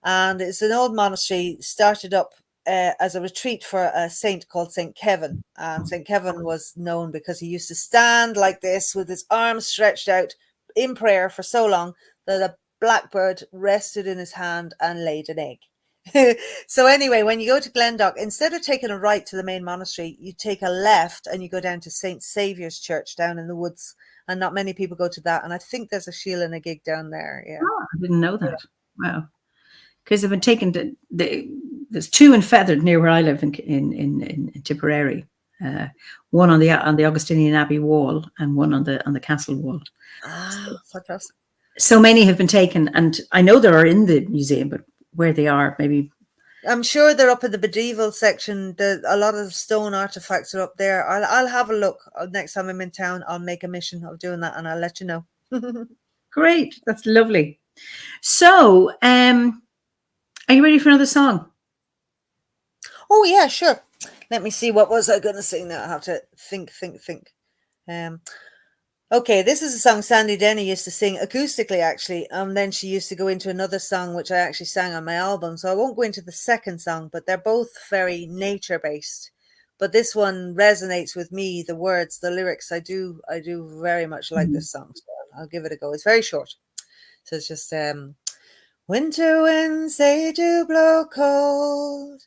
And it's an old monastery started up as a retreat for a saint called St. Kevin. And St. Kevin was known because he used to stand like this with his arms stretched out in prayer for so long that a blackbird rested in his hand and laid an egg. So anyway, when you go to Glendalough, instead of taking a right to the main monastery, you take a left and you go down to St. Saviour's Church down in the woods. And not many people go to that. And I think there's a Sheila and a gig down there. Yeah. Oh, I didn't know that. Yeah. Wow. Because they've been taken to there's two in Feathered near where I live in Tipperary. One on the Augustinian Abbey wall and one on the castle wall. Fantastic. So many have been taken, and I know they are in the museum, but where they are, maybe. I'm sure they're up in the medieval section. A lot of the stone artifacts are up there. I'll have a look next time I'm in town. I'll make a mission of doing that, and I'll let you know. Great, that's lovely. So, are you ready for another song? Oh yeah, sure. Let me see. What was I going to sing now? I have to think. Okay, this is a song Sandy Denny used to sing acoustically, actually. Then she used to go into another song, which I actually sang on my album. So I won't go into the second song, but they're both very nature-based. But this one resonates with me, the words, the lyrics. I do very much like this song. So I'll give it a go. It's very short. So it's just, winter winds, they do blow cold.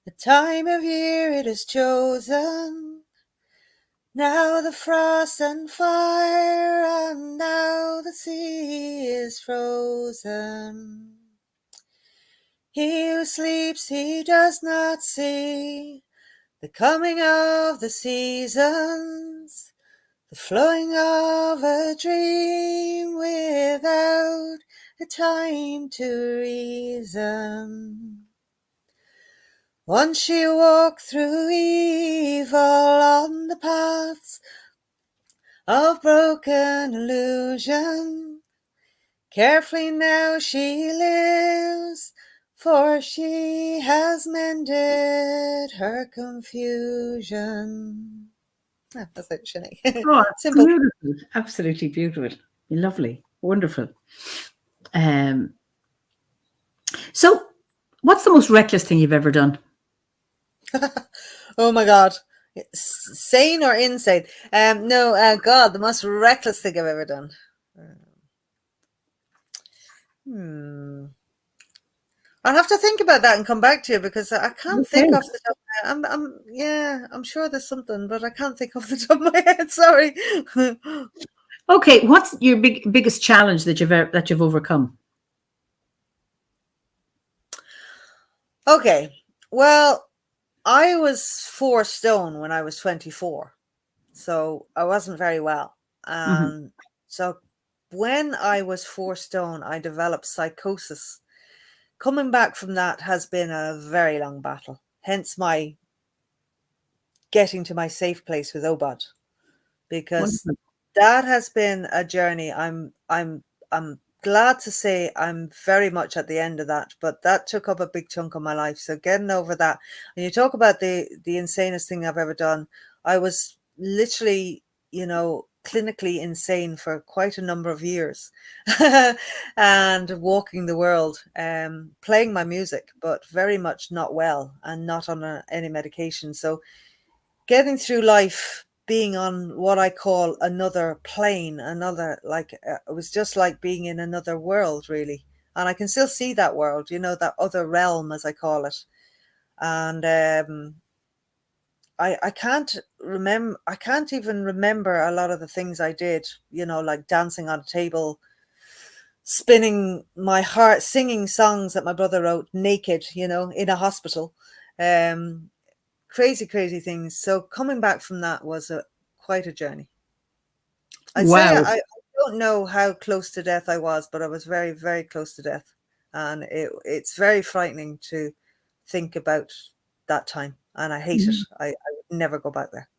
The time of year it is chosen. Now the frost and fire, and now the sea is frozen. He who sleeps, he does not see the coming of the seasons, the flowing of a dream without a time to reason. Once she walked through evil on the paths of broken illusion. Carefully now she lives, for she has mended her confusion. That's it, Sinead. Oh, Simple. beautiful. Absolutely beautiful. Lovely. Wonderful. So, what's the most reckless thing you've ever done? Oh my God. Sane or insane? No, God, the most reckless thing I've ever done. I'll have to think about that and come back to you because I can't think off the top of my head. I'm sure there's something, but I can't think off the top of my head. Sorry. Okay, what's your biggest challenge that you've overcome? Okay, well, I was 4 stone when I was 24, so I wasn't very well. So when I was 4 stone, I developed psychosis. Coming back from that has been a very long battle, hence my getting to my safe place with OBOD, because that has been a journey. I'm glad to say I'm very much at the end of that, but that took up a big chunk of my life. So getting over that, and you talk about the insanest thing I've ever done. I was literally, clinically insane for quite a number of years and walking the world, playing my music, but very much not well and not on any medication. So getting through life, being on what I call another plane, it was just like being in another world, really. And I can still see that world, that other realm, as I call it. And I can't even remember a lot of the things I did, like dancing on a table, spinning my heart, singing songs that my brother wrote naked, in a hospital. Crazy things. So coming back from that was quite a journey. I'd say I don't know how close to death I was, but I was very, very close to death. And it's very frightening to think about that time. And I hate it. I would never go back there.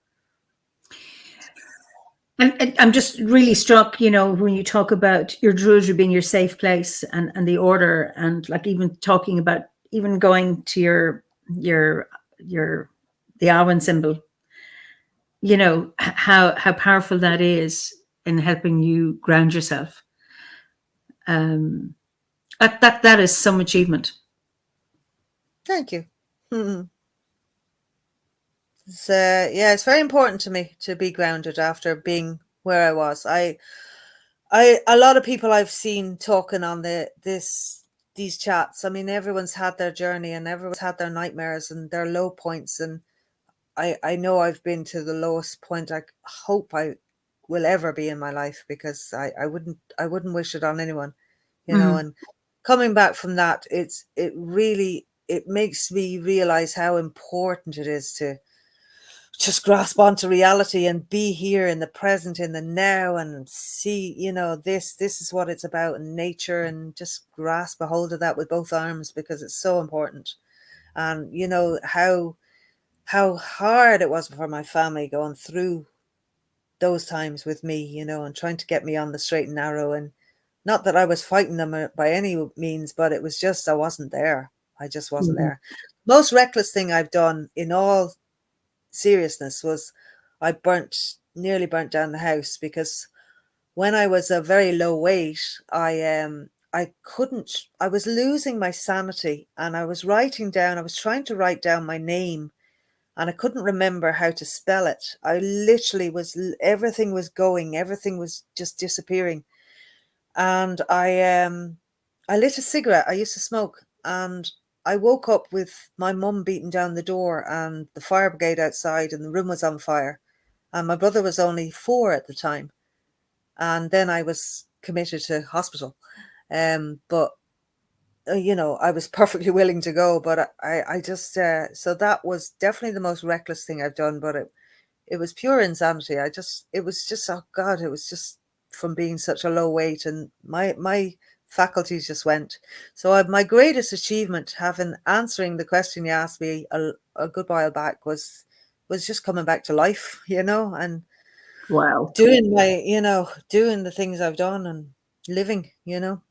And I'm just really struck, you know, when you talk about your druidry being your safe place and the order, and like even talking about even going to your the Awen symbol, you know, how powerful that is in helping you ground yourself. That is some achievement. Thank you. It's very important to me to be grounded after being where I was. A lot of people I've seen talking on these chats. I mean, everyone's had their journey and everyone's had their nightmares and their low points. And I know I've been to the lowest point I hope I will ever be in my life, because I wouldn't wish it on anyone, you know. And coming back from that, it makes me realize how important it is to just grasp onto reality and be here in the present, in the now, and see, you know, this is what it's about in nature, and just grasp a hold of that with both arms, because it's so important. And you know how hard it was for my family going through those times with me, you know, and trying to get me on the straight and narrow. And not that I was fighting them by any means, but it was just, I wasn't there. I just wasn't there. Most reckless thing I've done, in all seriousness, was I nearly burnt down the house, because when I was a very low weight, I was losing my sanity, and I was trying to write down my name, and I couldn't remember how to spell it. I literally everything was just disappearing. And I lit a cigarette. I used to smoke, and I woke up with my mum beating down the door and the fire brigade outside, and the room was on fire. And my brother was only 4 at the time. And then I was committed to hospital. But, you know, I was perfectly willing to go. But I just, so that was definitely the most reckless thing I've done. But it was pure insanity. It was just, oh God, it was just from being such a low weight, and my faculties just went. So my greatest achievement, answering the question you asked me a good while back, was just coming back to life, you know, and wow, doing doing the things I've done and living, you know.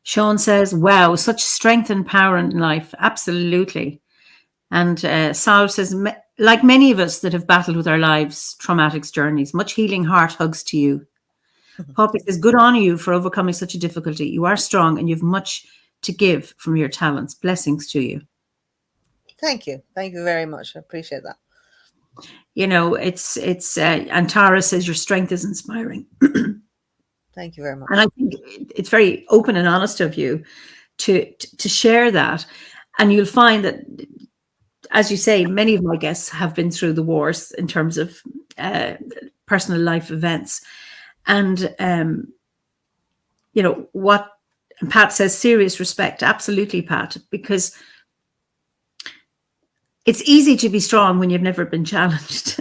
Sean says, wow, such strength and power in life. Absolutely. And Sal says, like many of us that have battled with our lives, traumatic journeys, much healing heart hugs to you. Poppy says, good on you for overcoming such a difficulty. You are strong and you have much to give from your talents. Blessings to you. Thank you. Thank you very much. I appreciate that. You know, it's and Tara says your strength is inspiring. Thank you very much. And I think it's very open and honest of you to share that. And you'll find that, as you say, many of my guests have been through the wars in terms of personal life events. And, you know, what Pat says, serious respect. Absolutely, Pat, because it's easy to be strong when you've never been challenged.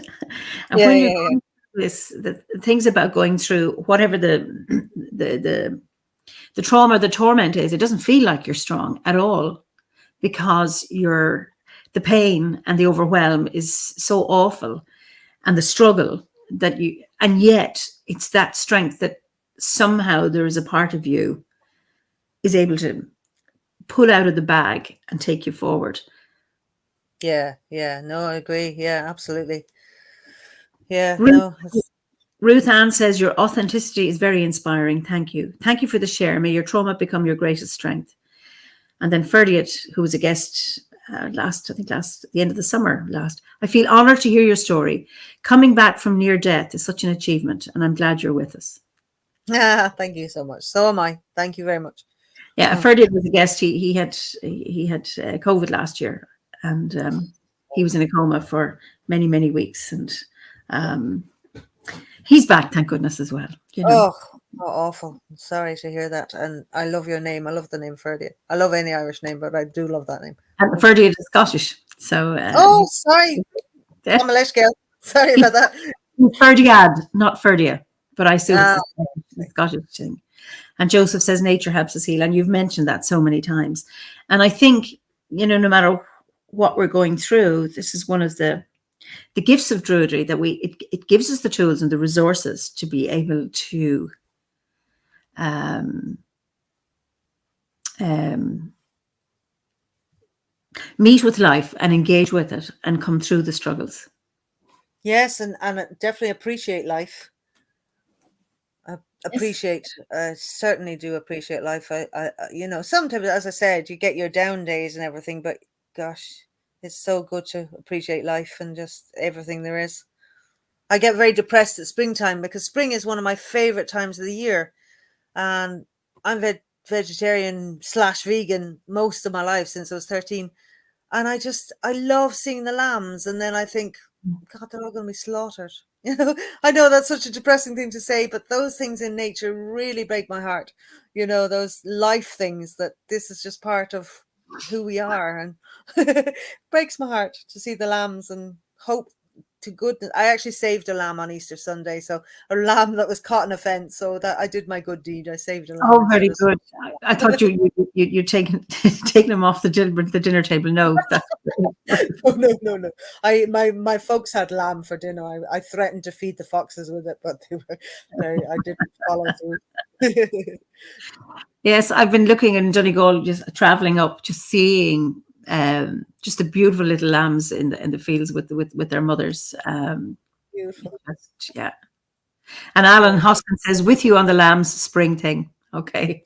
And when you're going through this, the things about going through whatever the trauma, the torment is, it doesn't feel like you're strong at all, because the pain and the overwhelm is so awful, and the struggle and yet it's that strength that somehow there is a part of you is able to pull out of the bag and take you forward. Yeah, no, I agree. Yeah, absolutely. Yeah, Ruth Ann says your authenticity is very inspiring. Thank you. Thank you for the share. May your trauma become your greatest strength. And then Ferdiot, who was a guest last, at the end of the summer last. I feel honored to hear your story. Coming back from near death is such an achievement, and I'm glad you're with us. Thank you so much. So am I. Thank you very much. Yeah, Ferdiot was a guest. He had COVID last year, and he was in a coma for many, many weeks, and he's back, thank goodness, as well. You know? Oh, awful. I'm sorry to hear that. And I love your name. I love the name Ferdiot. I love any Irish name, but I do love that name. And Ferdiot is Scottish. So sorry. I'm a Lesh girl. Sorry about that. Ferdiad, not Ferdia. But I assume it's the Scottish thing. And Joseph says nature helps us heal. And you've mentioned that so many times. And I think, you know, no matter what we're going through, this is one of the the gifts of Druidry, that it gives us the tools and the resources to be able to meet with life and engage with it and come through the struggles. Yes, and definitely appreciate life. I certainly do appreciate life. I sometimes, as I said, you get your down days and everything, but gosh, it's so good to appreciate life and just everything there is. I get very depressed at springtime because spring is one of my favorite times of the year, and I'm vegetarian / vegan most of my life since I was 13, and I love seeing the lambs, and then I think, God, they're all going to be slaughtered. I know that's such a depressing thing to say, but those things in nature really break my heart. Those life things, that this is just part of who we are, and breaks my heart to see the lambs and hope to goodness. I actually saved a lamb on Easter Sunday, so a lamb that was caught in a fence. So that I did my good deed. I saved a lamb. Oh, very good. I thought you'd taken them off the dinner table. No, that's no. My folks had lamb for dinner. I threatened to feed the foxes with it, but I didn't follow through. Yes, I've been looking in Donegal, just traveling up, just seeing just the beautiful little lambs in the fields with their mothers. Beautiful. Yeah. And Alan Hoskins says, "With you on the lambs spring thing." Okay.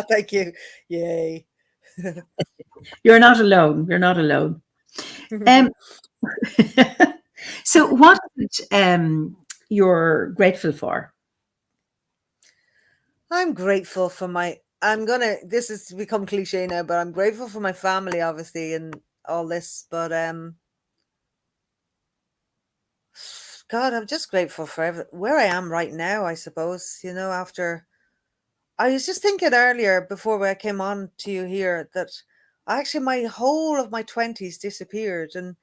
Thank you. Yay. You're not alone. You're not alone. So what you're grateful for? I'm grateful for this has become cliche now, but I'm grateful for my family, obviously, and all this, but God, I'm just grateful for where I am right now, I suppose. After I was just thinking earlier before I came on to you here that actually my whole of my 20s disappeared, and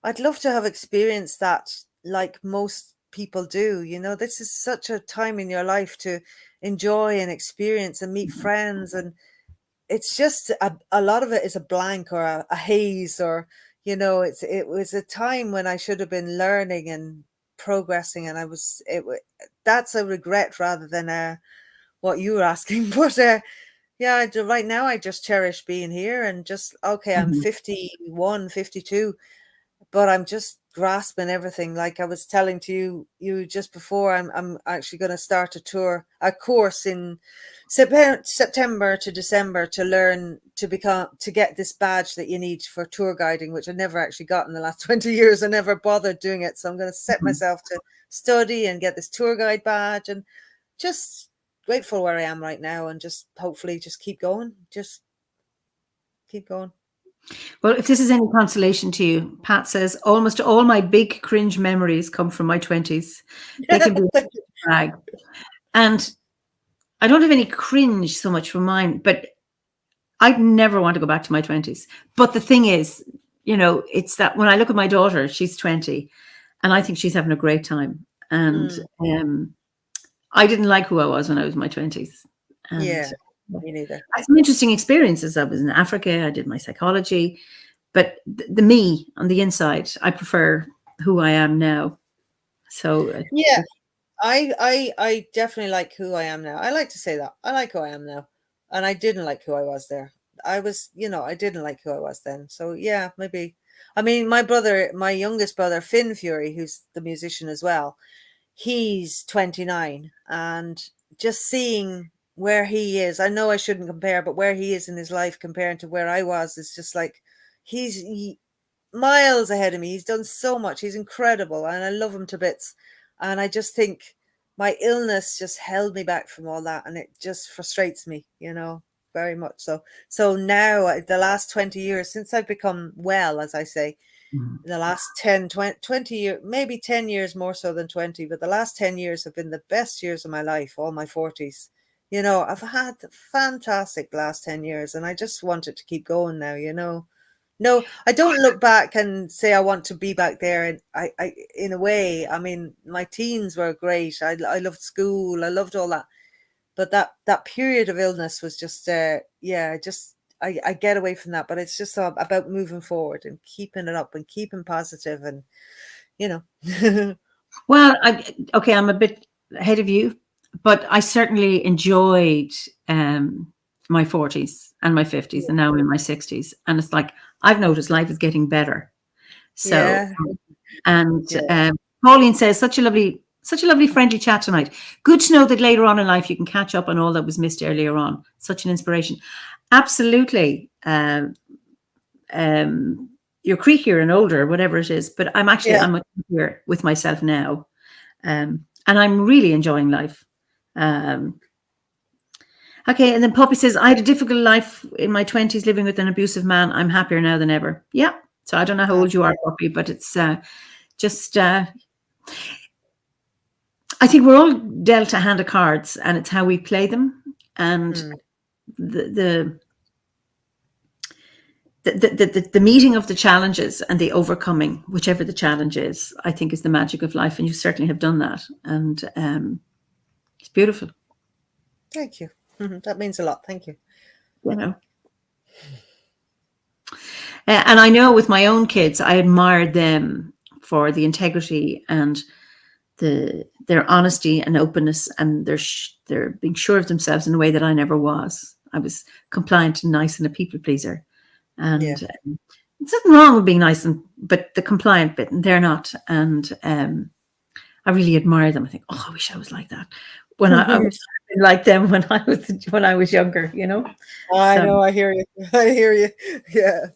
I'd love to have experienced that like most people do. This is such a time in your life to enjoy and experience and meet friends, and it's just a lot of it is a blank or a haze, or it was a time when I should have been learning and progressing, and that's a regret rather than what you were asking. But yeah, right now I just cherish being here, and just I'm 51, 52, but I'm just grasping everything. Like I was telling to you just before, I'm actually going to start a course in September to December to learn to get this badge that you need for tour guiding, which I never actually got in the last 20 years. I never bothered doing it. So I'm going to set myself to study and get this tour guide badge, and just grateful where I am right now, and just hopefully just keep going. Just keep going. Well, if this is any consolation to you, Pat says, almost all my big cringe memories come from my 20s. They can be a drag. And I don't have any cringe so much from mine, but I'd never want to go back to my 20s. But the thing is, it's that when I look at my daughter, she's 20, and I think she's having a great time. And I didn't like who I was when I was in my 20s. And yeah, me neither. I had some interesting experiences. I was in Africa. I did my psychology. But the me on the inside, I prefer who I am now. So yeah, I definitely like who I am now. I like to say that. I like who I am now. And I didn't like who I was there. I didn't like who I was then. So yeah, maybe. I mean, my youngest brother, Finn Furey, who's the musician as well, he's 29, and just seeing where he is, I know I shouldn't compare, but where he is in his life comparing to where I was, is just like, he's miles ahead of me. He's done so much. He's incredible, and I love him to bits. And I just think my illness just held me back from all that, and it just frustrates me, very much so. So now, the last 20 years since I've become well, as I say, the last 10, 20 years, maybe 10 years more so than 20, but the last 10 years have been the best years of my life, all my 40s. I've had fantastic last 10 years, and I just want it to keep going now, No, I don't look back and say I want to be back there. And I in a way, I mean, my teens were great. I loved school. I loved all that. But that period of illness was just, I get away from that, but it's just about moving forward and keeping it up and keeping positive and, you know. Well, okay, I'm a bit ahead of you, but I certainly enjoyed my 40s and my 50s, and now I'm in my 60s. And it's like, I've noticed life is getting better. So, Yeah. and Yeah. Pauline says, such a lovely, friendly chat tonight. Good to know that later on in life you can catch up on all that was missed earlier on. Such an inspiration. Absolutely. You're creakier and older, whatever it is, but I'm here with myself now. And I'm really enjoying life. Okay, and then Poppy says, I had a difficult life in my 20s living with an abusive man. I'm happier now than ever. Yeah. So I don't know how old you are, Poppy, but it's just... I think we're all dealt a hand of cards, and it's how we play them. And the meeting of the challenges and the overcoming, whichever the challenge is, I think is the magic of life. And you certainly have done that. And it's beautiful. Thank you. That means a lot. Thank you. You know. And I know with my own kids, I admired them for the integrity and their honesty and openness, and they're being sure of themselves in a way that I never was. I was compliant and nice and a people pleaser. And there's nothing wrong with being nice, but the compliant bit, and they're not. And I really admire them. I think, oh, I wish I was like that. When I was like them when I was younger, you know. I know. I hear you. I hear you. Yeah.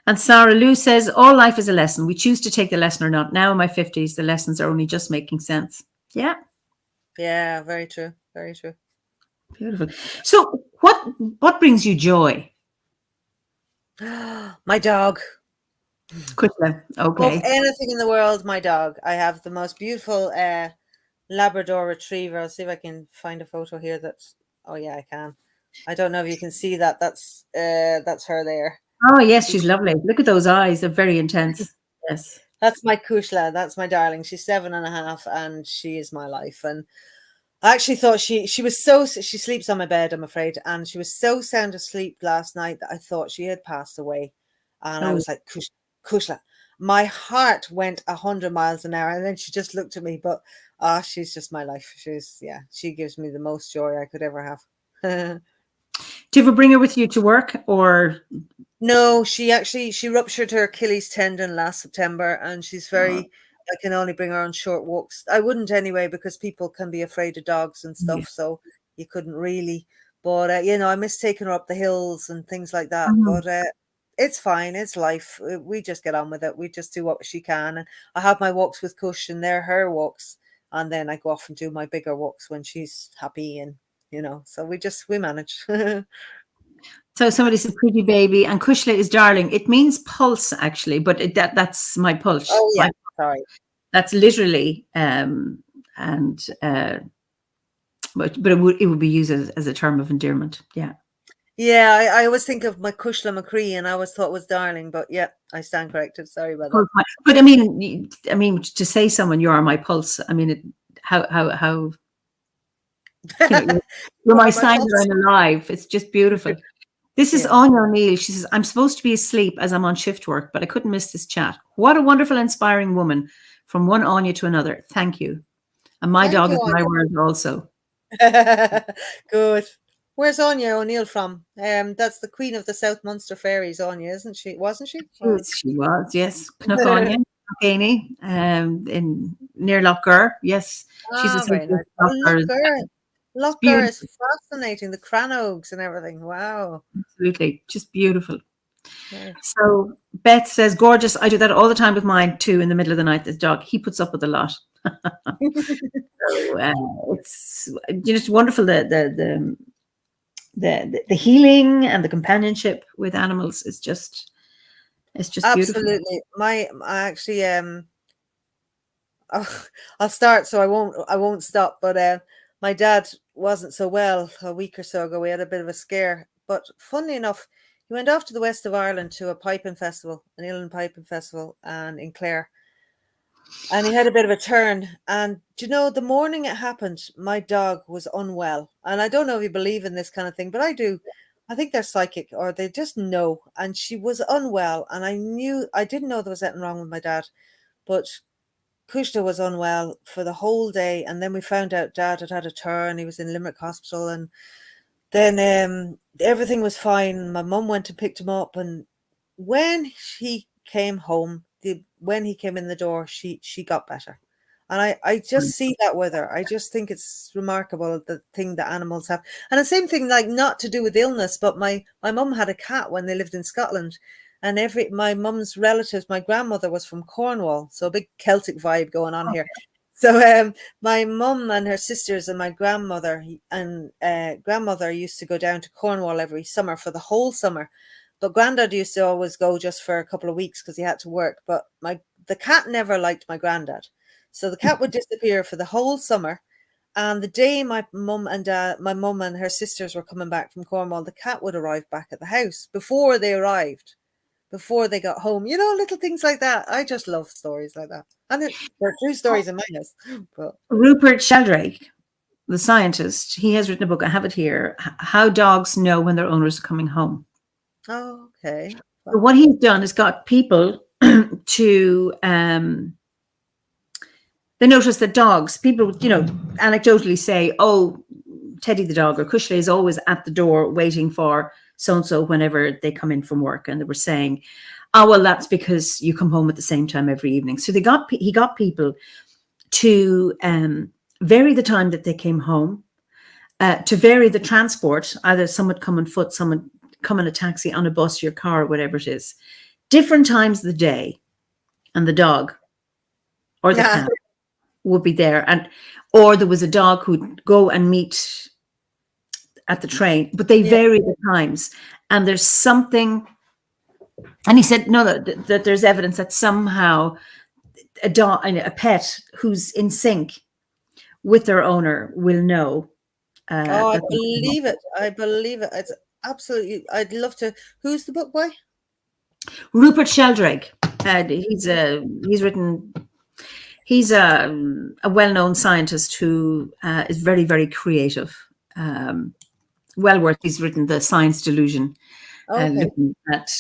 And Sarah Lou says, all life is a lesson. We choose to take the lesson or not. Now in my 50s, the lessons are only just making sense. Yeah. Yeah, very true. Very true. Beautiful. So what brings you joy? My dog. Quickly. Okay. Of anything in the world, my dog. I have the most beautiful Labrador Retriever. I'll see if I can find a photo here. Oh yeah, I can. I don't know if you can see that. That's her there. Oh yes, she's lovely. Look at those eyes; they're very intense. Yes, that's my Kushla. That's my darling. She's 7.5, and she is my life. And I actually thought she sleeps on my bed, I'm afraid, and she was so sound asleep last night that I thought she had passed away. And I was like, Kushla. My heart went 100 miles an hour, and then she just looked at me. But she's just my life. She gives me the most joy I could ever have. Do you ever bring her with you to work, or? No, she ruptured her Achilles tendon last September, and she's I can only bring her on short walks. I wouldn't anyway, because people can be afraid of dogs and stuff, so you couldn't really. But I miss taking her up the hills and things like that. But it's fine. It's life. We just get on with it. We just do what she can, and I have my walks with Kush, and they're her walks, and then I go off and do my bigger walks when she's happy, and so we manage. So somebody said pretty baby, and Kushla is darling. It means pulse, actually, but that's my pulse. Oh yeah, sorry. That's literally, but it would be used as a term of endearment. Yeah. Yeah, I always think of my Kushla McCree, and I always thought it was darling, but yeah, I stand corrected. Sorry about that. But I mean, to say someone you are my pulse. I mean, how you're my sign that I'm alive. It's just beautiful. This is Áine O'Neill. She says, I'm supposed to be asleep as I'm on shift work, but I couldn't miss this chat. What a wonderful, inspiring woman. From one Áine to another. Thank you. And my dog is my word also. Good. Where's Áine O'Neill from? That's the queen of the South Munster fairies, Áine, isn't she? Wasn't she? She was, yes. Knock Áine, in near Lochgar. Yes. She's a very nice. Lochgar is fascinating. The Cranogues and everything. Wow. Absolutely. Just beautiful. Yeah. So Beth says, gorgeous. I do that all the time with mine too, in the middle of the night. This dog, he puts up with a lot. So it's just wonderful. The healing and the companionship with animals is just absolutely beautiful. I actually I'll start, so I won't stop. But my dad wasn't so well a week or so ago. We had a bit of a scare, but funnily enough, he went off to the west of Ireland to a piping festival, an Uilleann piping festival, and in Clare. And he had a bit of a turn. And the morning it happened, my dog was unwell. And I don't know if you believe in this kind of thing, but I do. I think they're psychic, or they just know. And she was unwell, and I didn't know there was anything wrong with my dad, but Kushta was unwell for the whole day. And then we found out Dad had a turn. He was in Limerick Hospital, and then everything was fine. My mum went and picked him up, and when he came home, when he came in the door, she got better. And I just see that with her. I just think it's remarkable, the thing that animals have. And the same thing, like, not to do with illness, but my mum had a cat when they lived in Scotland. And my mum's relatives, my grandmother was from Cornwall, so a big Celtic vibe going on here. So my mum and her sisters and my grandmother used to go down to Cornwall every summer for the whole summer. But Grandad used to always go just for a couple of weeks because he had to work. But the cat never liked my Grandad. So the cat would disappear for the whole summer. And the day my mum and her sisters were coming back from Cornwall, the cat would arrive back at the house before they arrived, before they got home. You know, little things like that. I just love stories like that. And they're true stories in my house. But Rupert Sheldrake, the scientist, he has written a book, I have it here, How Dogs Know When Their Owners Are Coming Home. Oh, okay. So what he's done is got people to... they notice that dogs, people, anecdotally say, oh, Teddy the dog or Cushley is always at the door waiting for so-and-so whenever they come in from work. And they were saying, oh, well, that's because you come home at the same time every evening. So he got people to vary the time that they came home, to vary the transport. Either some would come on foot, some would come in a taxi, on a bus, your car, whatever it is. Different times of the day, and the dog or the cat would be there, or there was a dog who'd go and meet at the train, but they vary the times. And there's something, and he said, no, that there's evidence that somehow a dog, a pet who's in sync with their owner will know. I believe it. I believe it. It's absolutely. I'd love to. Who's the book by? Rupert Sheldrake. He's written. He's a well-known scientist who is very, very creative. Well worth. He's written The Science Delusion, looking at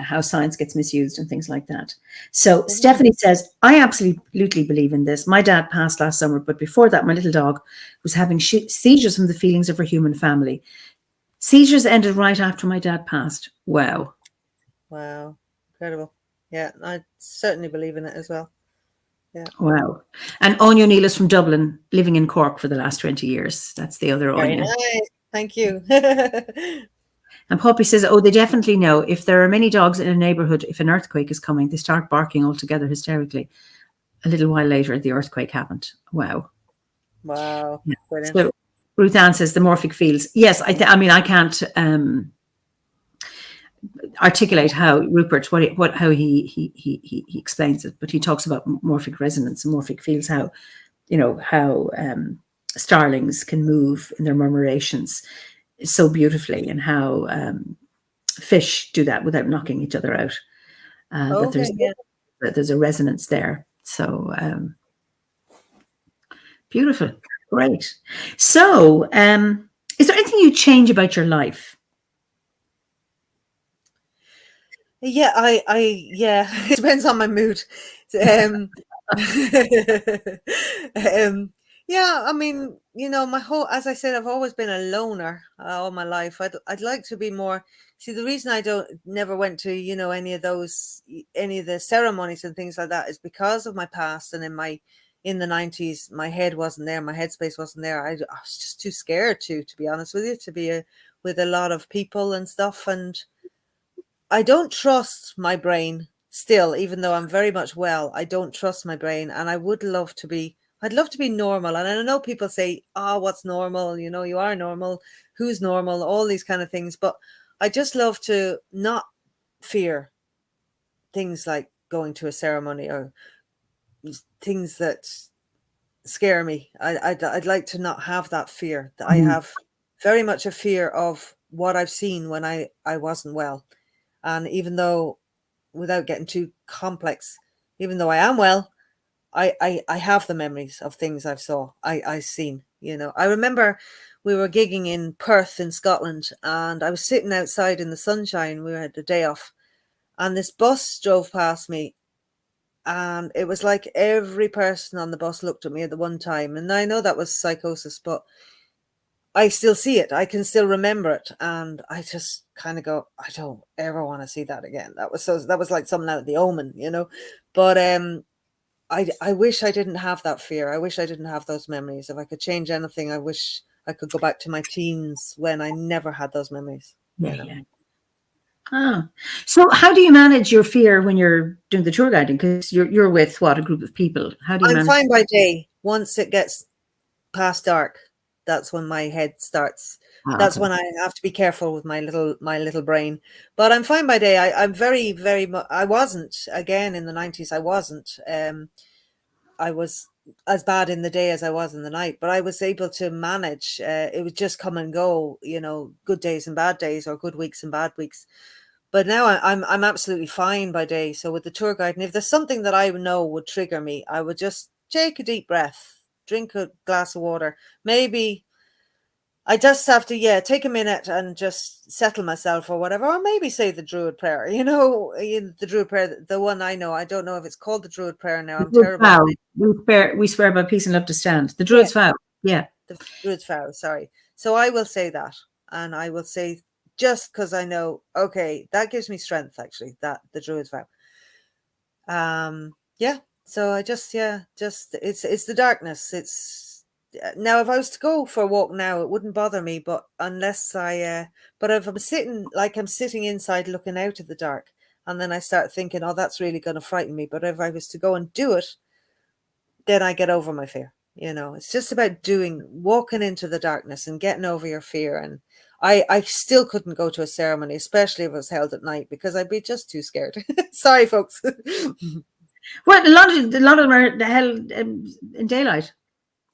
how science gets misused and things like that. So Stephanie says, I absolutely believe in this. My dad passed last summer, but before that, my little dog was having seizures from the feelings of her human family. Seizures ended right after my dad passed. Wow. Wow. Incredible. Yeah, I certainly believe in it as well. Yeah. Wow. And Áine O'Neill is from Dublin, living in Cork for the last 20 years. That's the other Áine. Nice. Thank you. And Poppy says, oh, they definitely know. If there are many dogs in a neighborhood, if an earthquake is coming, they start barking altogether hysterically. A little while later, the earthquake happened. Wow. Wow. Yeah. So Ruth Ann says the morphic fields. Yes, I I can't articulate how Rupert, how he explains it, but he talks about morphic resonance and morphic fields, how starlings can move in their murmurations so beautifully, and how fish do that without knocking each other out. That there's a resonance there. So beautiful, great. So, is there anything you change about your life? Yeah, it depends on my mood. Yeah, I mean, as I said, I've always been a loner all my life. I'd like to be more. See, the reason I never went to, any of the ceremonies and things like that is because of my past. And in the 90s, my head wasn't there. My headspace wasn't there. I was just too scared to be honest with you, to be with a lot of people and stuff. And I don't trust my brain still, even though I'm very much well. I don't trust my brain, and I'd love to be normal. And I know people say, oh, what's normal? You are normal. Who's normal? All these kind of things. But I just love to not fear things like going to a ceremony or things that scare me. I'd like to not have that fear. I have very much a fear of what I've seen when I wasn't well. And even though, without getting too complex, even though I am well, I have the memories of things I seen. You know, I remember we were gigging in Perth in Scotland, and I was sitting outside in the sunshine. We had a day off, and this bus drove past me, and it was like every person on the bus looked at me at the one time. And I know that was psychosis, but I still see it. I can still remember it, and I just kind of go, I don't ever want to see that again. That was like something out of The Omen, you know. But I wish I didn't have that fear. I wish I didn't have those memories. If I could change anything, I wish I could go back to my teens when I never had those memories. Yeah, yeah. Oh, so how do you manage your fear when you're doing the tour guiding? Because you're with what, a group of people? How do you manage? I'm fine by day. Once it gets past dark, that's when my head starts. That's when I have to be careful with my little brain. But I'm fine by day. I'm very, very much. I wasn't, again, in the 90s. I wasn't. I was as bad in the day as I was in the night, but I was able to manage. It would just come and go, you know, good days and bad days, or good weeks and bad weeks. But now I'm absolutely fine by day. So with the tour guide, and if there's something that I know would trigger me, I would just take a deep breath, drink a glass of water. Maybe I just have to, take a minute and just settle myself or whatever, or maybe say the Druid prayer. You know, the Druid prayer, the one I know. I don't know if it's called the Druid prayer now. I'm terrible. Vow. We swear by peace and love to stand. The Druid's vow. Yeah. The Druid's vow. Sorry. So I will say that, and I will say, just because I know, okay, that gives me strength. Actually, that the Druid's vow. So I just it's the darkness. It's now, if I was to go for a walk now, it wouldn't bother me. But unless but if I'm sitting inside looking out at the dark, and then I start thinking, oh, that's really going to frighten me. But if I was to go and do it, then I get over my fear. You know, it's just about walking into the darkness and getting over your fear. And I still couldn't go to a ceremony, especially if it was held at night, because I'd be just too scared. Sorry, folks. Well, a lot of them are held in daylight,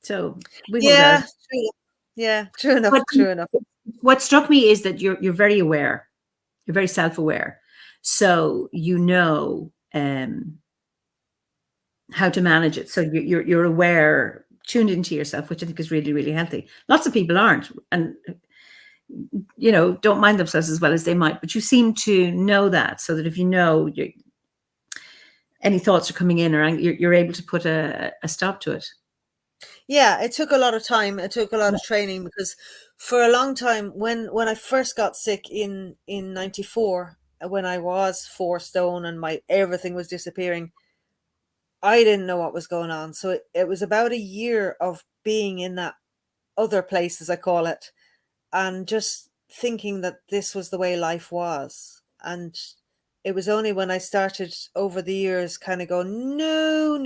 so we true enough. True enough. What struck me is that you're very aware, you're very self-aware, so you know how to manage it. So you're aware, tuned into yourself, which I think is really, really healthy. Lots of people aren't, and you know, don't mind themselves as well as they might, but you seem to know that, so that if you know any thoughts are coming in, or you're able to put a stop to it. Yeah, it took a lot of time. It took a lot of training, because for a long time, when I first got sick in 94, when I was 4 stone and everything was disappearing, I didn't know what was going on. So it was about a year of being in that other place, as I call it, and just thinking that this was the way life was. And it was only when I started over the years kind of going, no,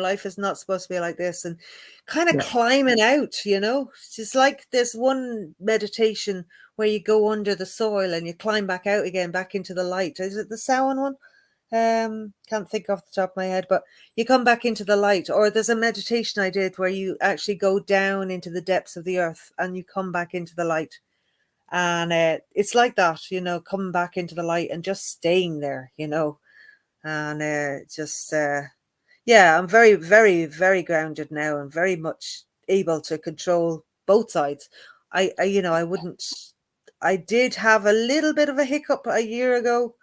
life is not supposed to be like this, and kind of climbing out, you know. It's just like this one meditation where you go under the soil and you climb back out again, back into the light. Is it the Samhain one? Can't think off the top of my head, but you come back into the light. Or there's a meditation I did where you actually go down into the depths of the earth and you come back into the light. And it's like that, you know, coming back into the light and just staying there, you know. And I'm very, very, very grounded now, and very much able to control both sides. I did have a little bit of a hiccup a year ago,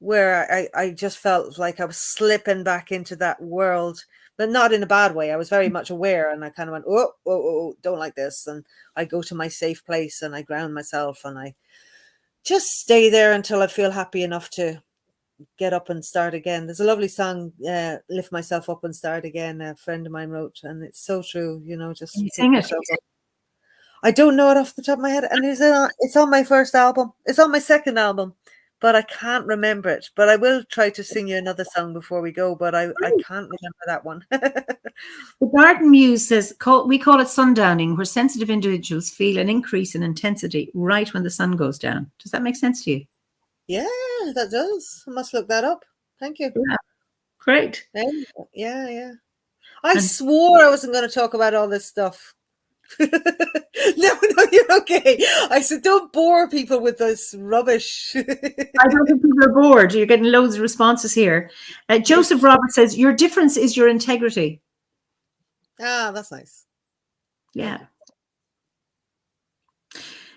where I just felt like I was slipping back into that world, but not in a bad way. I was very much aware, and I kind of went, oh, don't like this. And I go to my safe place and I ground myself, and I just stay there until I feel happy enough to get up and start again. There's a lovely song, Lift Myself Up and Start Again, a friend of mine wrote, and it's so true, you know, just sing it. I don't know it off the top of my head, and it's on my first album. It's on my second album, but I can't remember it. But I will try to sing you another song before we go, but I can't remember that one. The Garden Muse says, we call it sundowning, where sensitive individuals feel an increase in intensity right when the sun goes down. Does that make sense to you? Yeah, that does. I must look that up. Thank you. Yeah. Great. Yeah. I swore I wasn't going to talk about all this stuff. No, you're okay. I said, don't bore people with this rubbish. I don't think people are bored. You're getting loads of responses here. Joseph Roberts says, your difference is your integrity. Ah, that's nice. Yeah.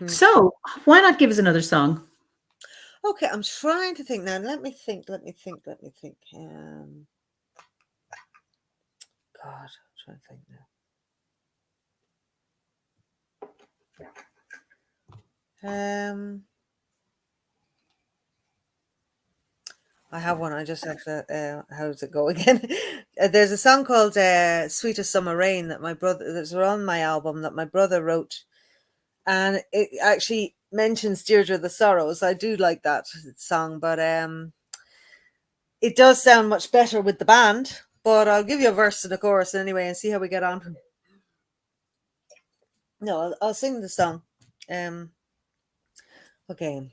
So why not give us another song? Okay, I'm trying to think now. Let me think. God, I'm trying to think now. I have one. I just have to. How does it go again? There's a song called "Sweetest Summer Rain" that my brother. That's on my album that my brother wrote, and it actually mentions Deirdre the Sorrows. I do like that song, but it does sound much better with the band. But I'll give you a verse and a chorus anyway, and see how we get on. No, I'll sing the song. Okay.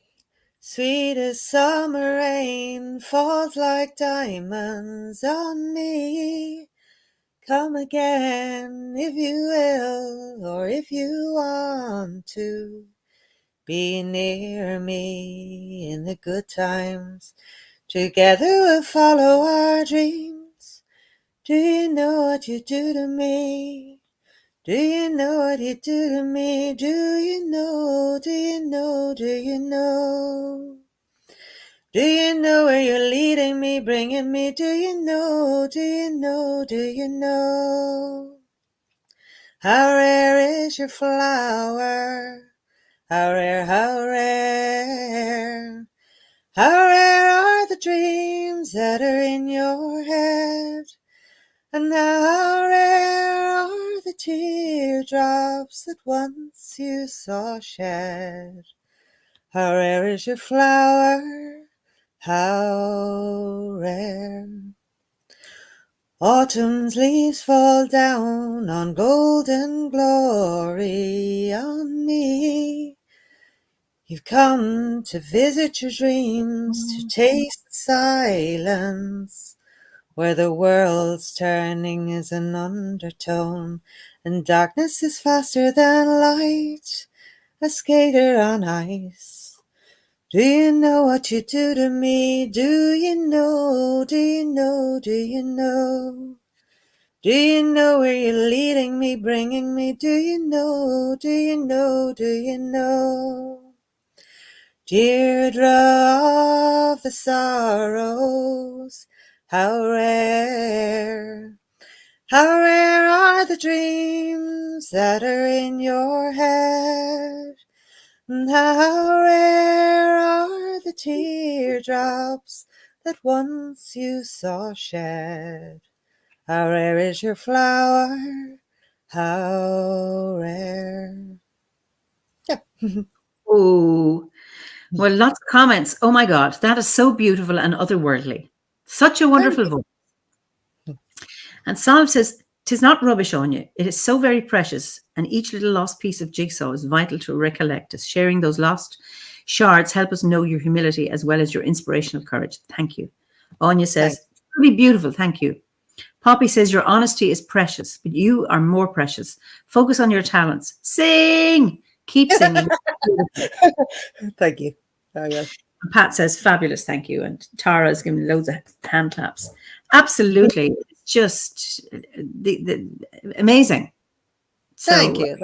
Sweetest summer rain falls like diamonds on me. Come again if you will, or if you want to. Be near me in the good times. Together we'll follow our dreams. Do you know what you do to me? Do you know what you do to me? Do you know, do you know, do you know? Do you know where you're leading me, bringing me? Do you know, do you know, do you know? How rare is your flower? How rare, how rare. How rare are the dreams that are in your head? And how rare are the teardrops that once you saw shed? How rare is your flower? How rare. Autumn's leaves fall down on golden glory on me. You've come to visit your dreams, to taste silence, where the world's turning is an undertone, and darkness is faster than light, a skater on ice. Do you know what you do to me? Do you know, do you know, do you know? Do you know where you're leading me, bringing me? Do you know, do you know, do you know? Deirdre of the sorrows, how rare are the dreams that are in your head? And how rare are the teardrops that once you saw shed? How rare is your flower? How rare. Yeah. Oh, well, lots of comments. Oh my God, that is so beautiful and otherworldly. Such a wonderful voice. And Salve says, "'Tis not rubbish, Áine. It is so very precious, and each little lost piece of jigsaw is vital to recollect us. Sharing those lost shards help us know your humility as well as your inspirational courage. Thank you." Áine says, "Really beautiful. Thank you." Poppy says, "Your honesty is precious, but you are more precious. Focus on your talents. Sing! Keep singing." Thank you. Oh, yes. And Pat says, "Fabulous, thank you." And Tara is giving loads of hand claps. Absolutely. It's just the amazing. Thank you.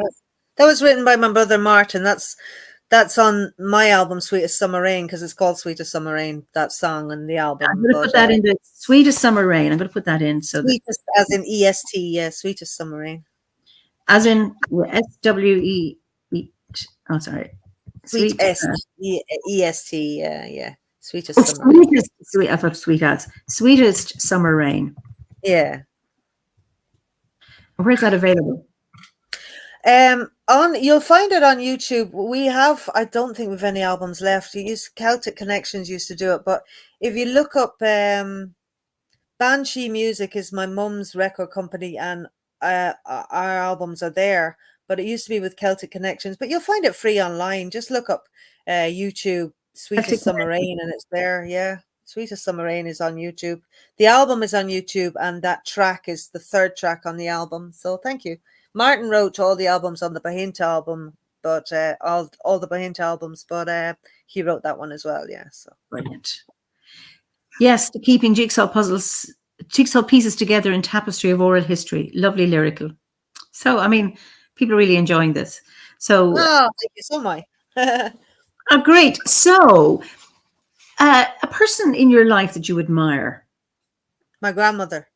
That was written by my brother Martin. That's on my album, Sweetest Summer Rain, because it's called Sweetest Summer Rain, that song and the album. I'm going to put that in the Sweetest Summer Rain. I'm going to put that in. So Sweetest, as in EST, yeah, Sweetest Summer Rain. As in SWE. Oh, sorry. Sweetest, EST, yeah. Sweetest Summer Rain. I thought sweet as. Sweetest Summer Rain. Yeah. Where's that available? You'll find it on YouTube. I don't think we've any albums left. Celtic Connections used to do it, but if you look up Banshee Music is my mum's record company, and our albums are there, but it used to be with Celtic Connections. But you'll find it free online. Just look up YouTube Sweetest Summer Rain and it's there. Yeah, Sweetest Summer Rain is on YouTube. The album is on YouTube, and that track is the third track on the album. So thank you. Martin wrote all the albums on the Bahint album, but all the Bahint albums, but he wrote that one as well. Yeah, so brilliant. Yes, keeping jigsaw pieces together in tapestry of oral history. Lovely lyrical. So, I mean, People are really enjoying this. So, Oh, thank you so much. great. So, a person in your life that you admire. My grandmother.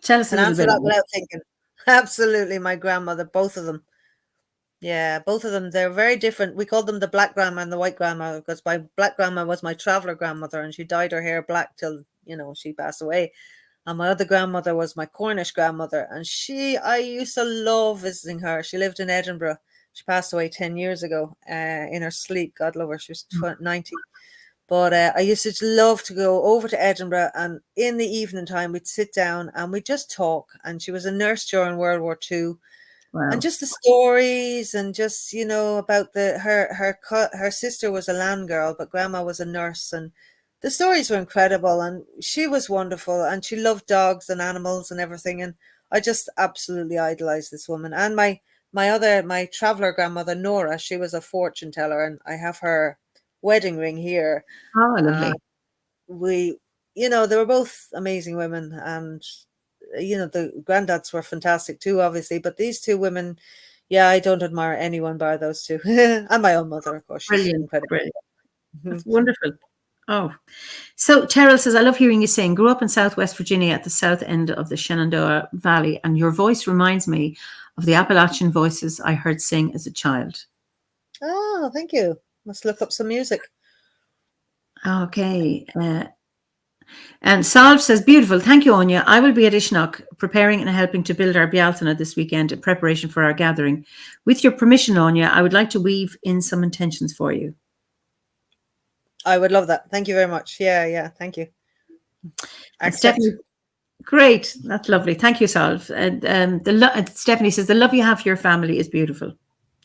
Tell us a Can little answer bit that about it. without thinking. Absolutely, my grandmother, both of them. Yeah, both of them. They're very different. We called them the black grandma and the white grandma because my black grandma was my traveler grandmother, and she dyed her hair black till she passed away. And my other grandmother was my Cornish grandmother, and I used to love visiting her. She lived in Edinburgh. She passed away 10 years ago in her sleep. God love her. She was 90. But I used to love to go over to Edinburgh, and in the evening time, we'd sit down and we'd just talk. And she was a nurse during World War II. And Wow. just the stories, and just about her sister was a land girl, but grandma was a nurse, and the stories were incredible, and she was wonderful, and she loved dogs and animals and everything, and I just absolutely idolized this woman. And my traveler grandmother Nora, she was a fortune teller, and I have her wedding ring here. Oh, Uh, lovely. we they were both amazing women, and the granddads were fantastic too, obviously, but these two women, yeah, I don't admire anyone by those two. And my own mother, of course, she's Brilliant. incredible. Brilliant. That's wonderful. Oh, so Terrell says, I love hearing you sing. Grew up in Southwest Virginia at the south end of the Shenandoah Valley, and your voice reminds me of the Appalachian voices I heard sing as a child. Oh, thank you. Must look up some music. Okay. And Salve says, beautiful. Thank you, Áine. I will be at Ishnok preparing and helping to build our Bealtaine this weekend in preparation for our gathering. With your permission, Áine, I would like to weave in some intentions for you. I would love that. Thank you very much. Yeah, thank you. And Accept. Stephanie, great. That's lovely. Thank you, Salve. And Stephanie says, the love you have for your family is beautiful,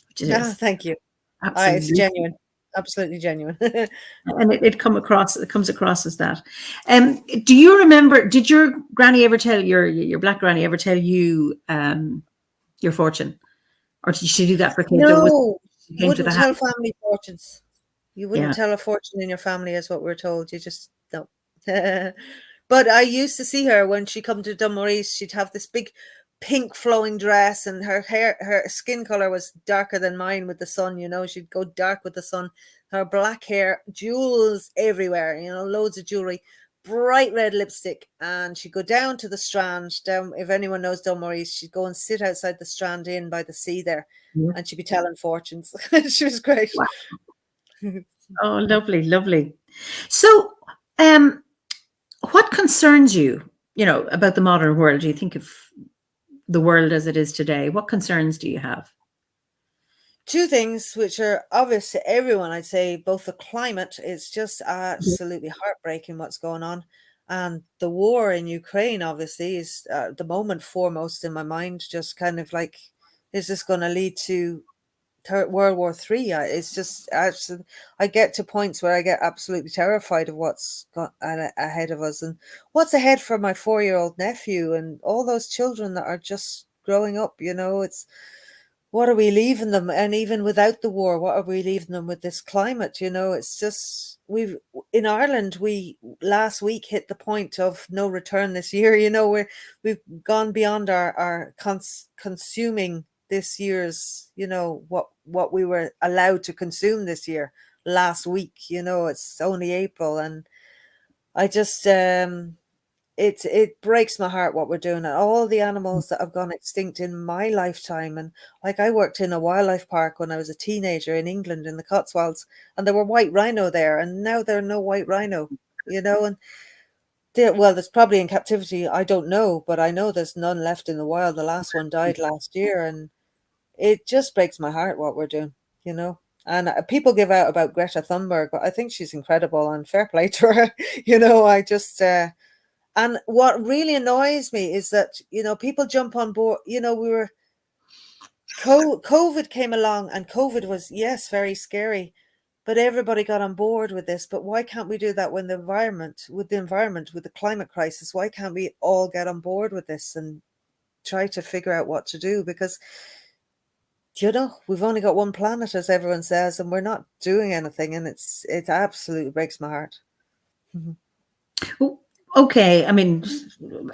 which it is. Thank you. Absolutely. It's genuine. Absolutely genuine. And it comes across as that. Do you remember, did your granny ever tell your black granny ever tell you your fortune? Or did she do that for kids? Or was No, it you came to the wouldn't tell house? family fortunes. You wouldn't Yeah. tell a fortune in your family, is what we're told. You just don't. But I used to see her when she come to Dunmorese. She'd have this big pink flowing dress, and her skin color was darker than mine with the sun. She'd go dark with the sun. Her black hair, jewels everywhere. Loads of jewelry, bright red lipstick, and she'd go down to the Strand. Down, if anyone knows Dunmorese, she'd go and sit outside the Strand Inn by the sea there, Yeah. and she'd be telling fortunes. She was great. Wow. Oh, lovely, lovely. So, what concerns you, about the modern world? Do you think of the world as it is today? What concerns do you have? Two things which are obvious to everyone, I'd say. Both the climate is just absolutely heartbreaking what's going on, and the war in Ukraine obviously is the moment foremost in my mind. Just kind of like, is this going to lead to World War III? It's just absolutely, I get to points where I get absolutely terrified of what's ahead of us, and what's ahead for my 4-year-old nephew and all those children that are just growing up. It's, what are we leaving them? And even without the war, what are we leaving them with this climate? It's just, in Ireland, we last week hit the point of no return this year. We've gone beyond our consuming this year's, what we were allowed to consume this year last week. It's only April, and I just, it breaks my heart what we're doing, and all the animals that have gone extinct in my lifetime. And like, I worked in a wildlife park when I was a teenager in England in the Cotswolds, and there were white rhino there, and now there are no white rhino, and there's probably in captivity, I don't know, but I know there's none left in the wild. The last one died last year, and it just breaks my heart what we're doing. And people give out about Greta Thunberg, but I think she's incredible, and fair play to her. I just and what really annoys me is that, people jump on board. COVID came along, and COVID was, yes, very scary, but everybody got on board with this. But why can't we do that with the environment, with the climate crisis? Why can't we all get on board with this and try to figure out what to do? Because, we've only got one planet, as everyone says, and we're not doing anything. And it absolutely breaks my heart. Well, Okay, I mean,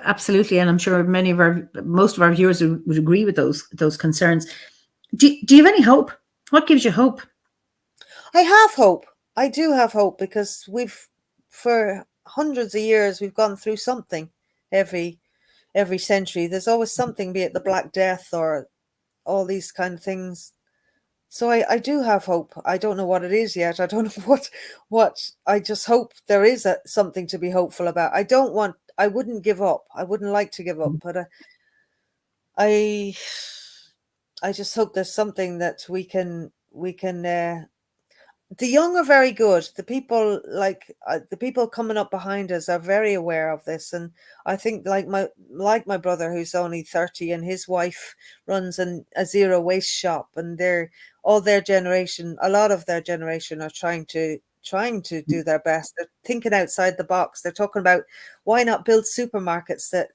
absolutely, and I'm sure most of our viewers would agree with those concerns. Do you have any hope? What gives you hope? I have hope. I do have hope because for hundreds of years, we've gone through something every century. There's always something, be it the Black Death or all these kind of things. So I do have hope. I don't know what it is yet. I don't know what I just hope there is something to be hopeful about. I wouldn't give up. I wouldn't like to give up, but I just hope there's something that we can the young are very good. The people the people coming up behind us are very aware of this, and I think like my brother who's only 30 and his wife runs a zero waste shop, and a lot of their generation are trying to do their best. They're thinking outside the box. They're talking about why not build supermarkets that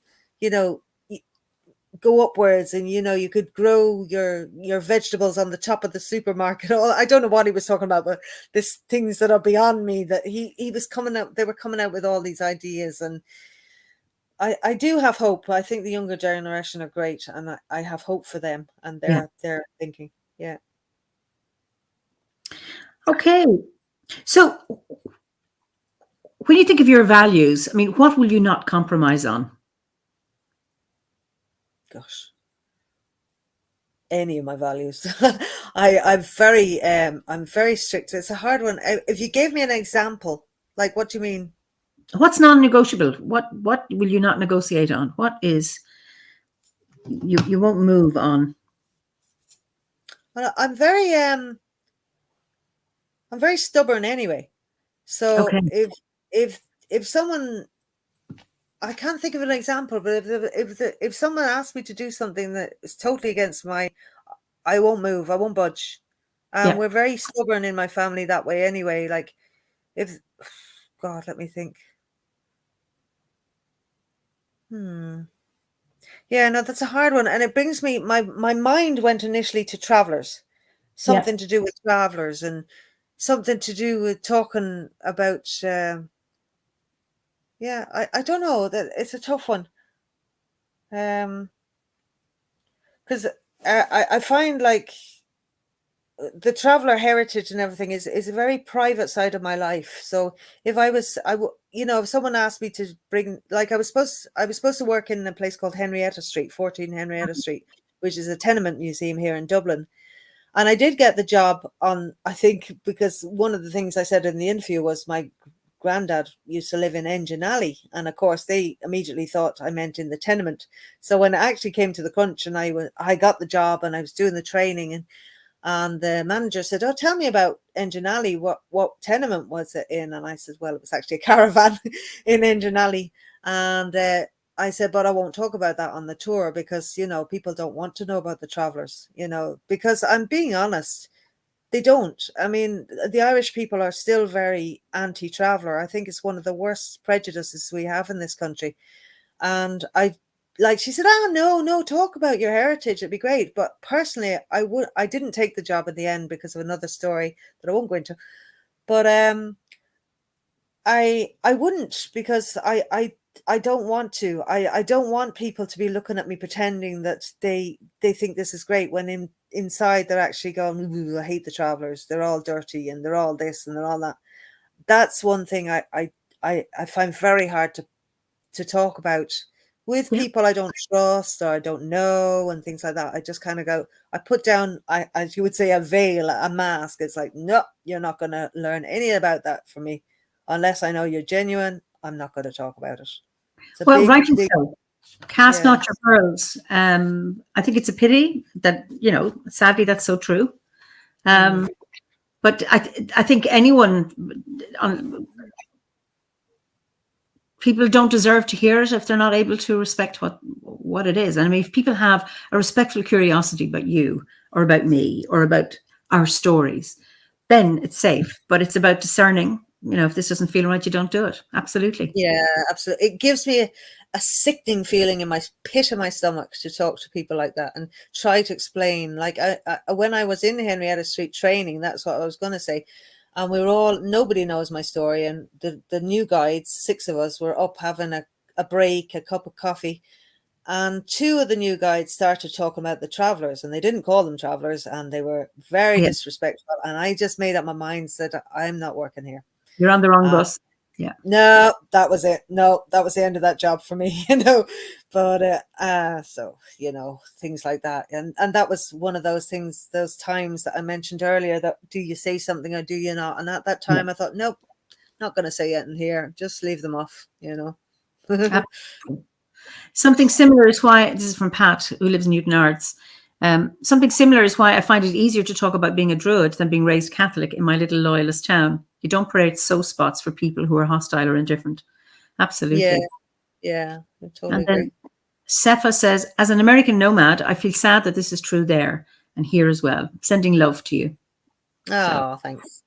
go upwards, and you could grow your vegetables on the top of the supermarket. I don't know what he was talking about, but these things that are beyond me, that he was coming out, they were coming out with all these ideas, and I do have hope. I think the younger generation are great, and I have hope for them and their thinking. Yeah. Okay, so when you think of your values, I mean, what will you not compromise on? Gosh, any of my values. I'm very strict. It's a hard one. If you gave me an example, like, what do you mean? What's non-negotiable? What will you not negotiate on? What is you won't move on? Well, I'm very stubborn anyway. So Okay. if someone, I can't think of an example, but if someone asks me to do something that is totally against I won't move. I won't budge. Yeah. We're very stubborn in my family that way anyway. Like, God, let me think. Yeah, no, that's a hard one. And it brings me, my mind went initially to travelers, something to do with travelers, and something to do with talking about, I don't know, that it's a tough one. Because I find like the traveler heritage and everything is a very private side of my life. So if if someone asked me to bring, like, I was supposed to work in a place called Henrietta Street, 14 Henrietta Street, which is a tenement museum here in Dublin. And I did get the job I think, because one of the things I said in the interview was my granddad used to live in Engine Alley. And of course, they immediately thought I meant in the tenement. So when it actually came to the crunch and I got the job and I was doing the training, and the manager said, "Oh, tell me about Engine Alley. What tenement was it in?" And I said, "Well, it was actually a caravan in Engine Alley." And I said, "But I won't talk about that on the tour because, people don't want to know about the travelers, because I'm being honest, they don't. I mean, the Irish people are still very anti-traveler. I think it's one of the worst prejudices we have in this country. And she said, "Oh, no, talk about your heritage. It'd be great." But personally, I didn't take the job in the end because of another story that I won't go into. But I wouldn't, because I don't want to. I don't want people to be looking at me pretending that they think this is great when inside they're actually going, "Ooh, I hate the travelers. They're all dirty and they're all this and they're all that." That's one thing I find very hard to talk about with people I don't trust or I don't know and things like that. I just kind of go, I put down, as you would say, a veil, a mask. It's like, no, you're not going to learn any about that from me. Unless I know you're genuine, I'm not going to talk about it. It's Well, rightly so. Cast yeah. not your pearls. I think it's a pity that, sadly, that's so true. But I think people don't deserve to hear it if they're not able to respect what it is. And I mean, if people have a respectful curiosity about you or about me or about our stories, then it's safe. But it's about discerning. If this doesn't feel right, you don't do it. Absolutely. Yeah, absolutely. It gives me a sickening feeling in my pit of my stomach to talk to people like that and try to explain. Like when I was in Henrietta Street training, that's what I was going to say. And nobody knows my story. And the new guides, 6 of us, were up having a break, a cup of coffee. And 2 of the new guides started talking about the travelers, and they didn't call them travelers, and they were very disrespectful. And I just made up my mind, said, I'm not working here. You're on the wrong bus. Yeah. No, that was it. No, that was the end of that job for me, But so, things like that. And that was one of those things, those times that I mentioned earlier, that do you say something or do you not? And at that time I thought, nope, not going to say it in here. Just leave them off, Something similar is why, this is from Pat, who lives in Newton Ards. Something similar is why I find it easier to talk about being a Druid than being raised Catholic in my little loyalist town. You don't parade so spots for people who are hostile or indifferent. Absolutely. Yeah, I totally agree. Sepha says, as an American nomad, I feel sad that this is true there and here as well. Sending love to you. Thanks.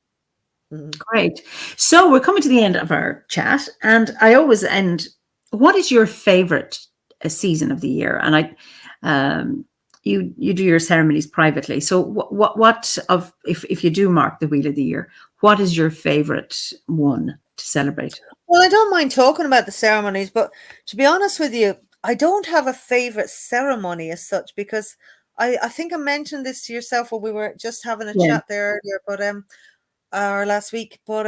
Mm-hmm. Great. So we're coming to the end of our chat, and I always end, what is your favorite season of the year? And you do your ceremonies privately. So what if you do mark the wheel of the year, what is your favorite one to celebrate? Well, I don't mind talking about the ceremonies, but to be honest with you, I don't have a favorite ceremony as such, because I think I mentioned this to yourself when we were just having a chat there earlier, but or last week. But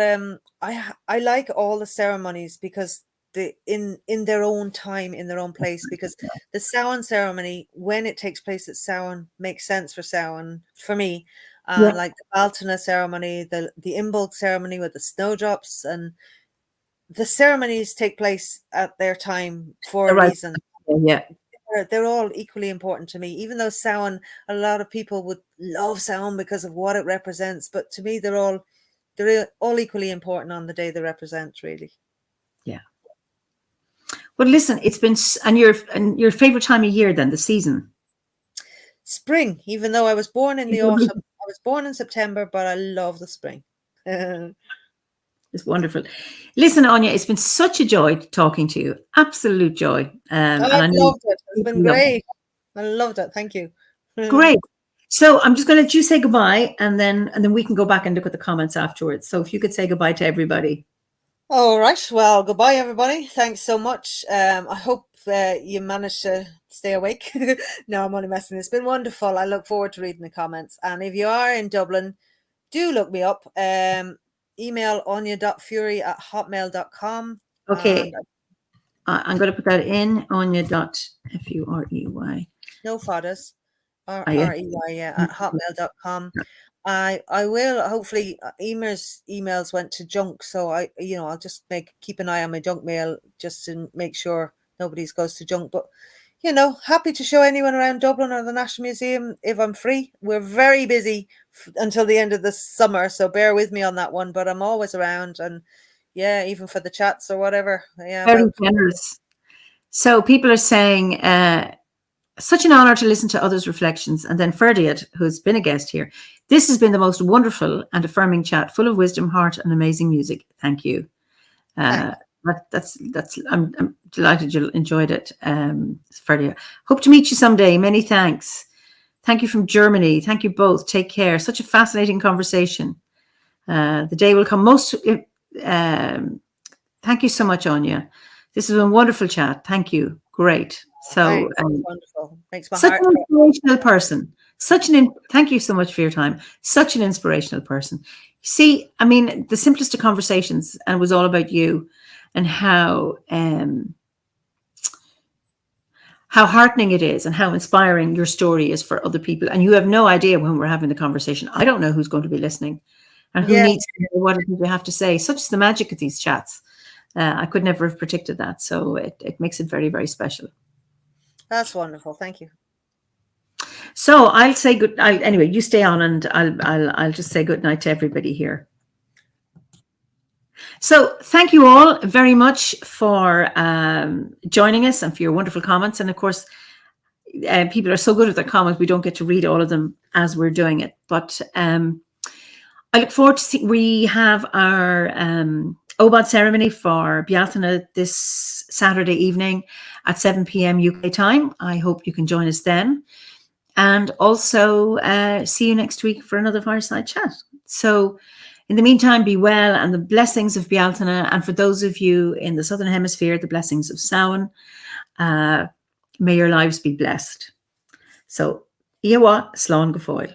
I like all the ceremonies because in their own time, in their own place, because the Samhain ceremony, when it takes place at Samhain, makes sense for Samhain for me. Like the Baltana ceremony, the Imbolc ceremony with the snowdrops, and the ceremonies take place at their time for a reason. Yeah. They're all equally important to me, even though Samhain, a lot of people would love Samhain because of what it represents. But to me, they're all equally important on the day they represent, really. Yeah. Well, listen, it's been, and your favorite time of year then, the season? Spring, even though I was born in the autumn. I was born in September, but I love the spring. It's wonderful. Listen, Áine, it's been such a joy talking to you. Absolute joy. And I loved it. It's been great. I loved it. Thank you. Great. So I'm just going to let you say goodbye, and then we can go back and look at the comments afterwards. So if you could say goodbye to everybody. All right. Well, goodbye, everybody. Thanks so much. I hope you managed to stay awake. No, I'm only messing. It's been wonderful. I look forward to reading the comments. And if you are in Dublin, do look me up. Email aine.furey@hotmail.com. Okay. I'm going to put that in, aine.furey. No fathers. R-E-Y, at hotmail.com. I will, hopefully, Eimear's emails went to junk, so I'll just keep an eye on my junk mail just to make sure nobody's goes to junk. But happy to show anyone around Dublin or the National Museum if I'm free. We're very busy until the end of the summer, so bear with me on that one. But I'm always around, and even for the chats or whatever. Yeah, very generous. So people are saying, such an honor to listen to others' reflections. And then Ferdiad, who's been a guest here, this has been the most wonderful and affirming chat, full of wisdom, heart, and amazing music. Thank you. That's. I'm delighted you enjoyed it, Ferdiad. Hope to meet you someday. Many thanks. Thank you from Germany. Thank you both. Take care. Such a fascinating conversation. The day will come. Thank you so much, Áine. This has been a wonderful chat. Thank you. Great. So wonderful. Makes my such heart an inspirational person. Thank you so much for your time. Such an inspirational person. See, I mean, the simplest of conversations, and it was all about you and how heartening it is and how inspiring your story is for other people. And you have no idea when we're having the conversation. I don't know who's going to be listening and who needs to hear what it is you have to say. Such is the magic of these chats. I could never have predicted that. So it makes it very, very special. That's wonderful. Thank you. So I'll say anyway, you stay on, and I'll just say good night to everybody here. So thank you all very much for joining us and for your wonderful comments. And of course, people are so good at their comments, we don't get to read all of them as we're doing it. But I look forward to see. We have our OBOD ceremony for Bealtaine this Saturday evening at 7 p.m. UK time. I hope you can join us then. And also see you next week for another Fireside Chat. So In the meantime, be well, and the blessings of Bealtaine, and for those of you in the Southern Hemisphere, the blessings of Samhain. May your lives be blessed. So, Iwa, Slán go fóill.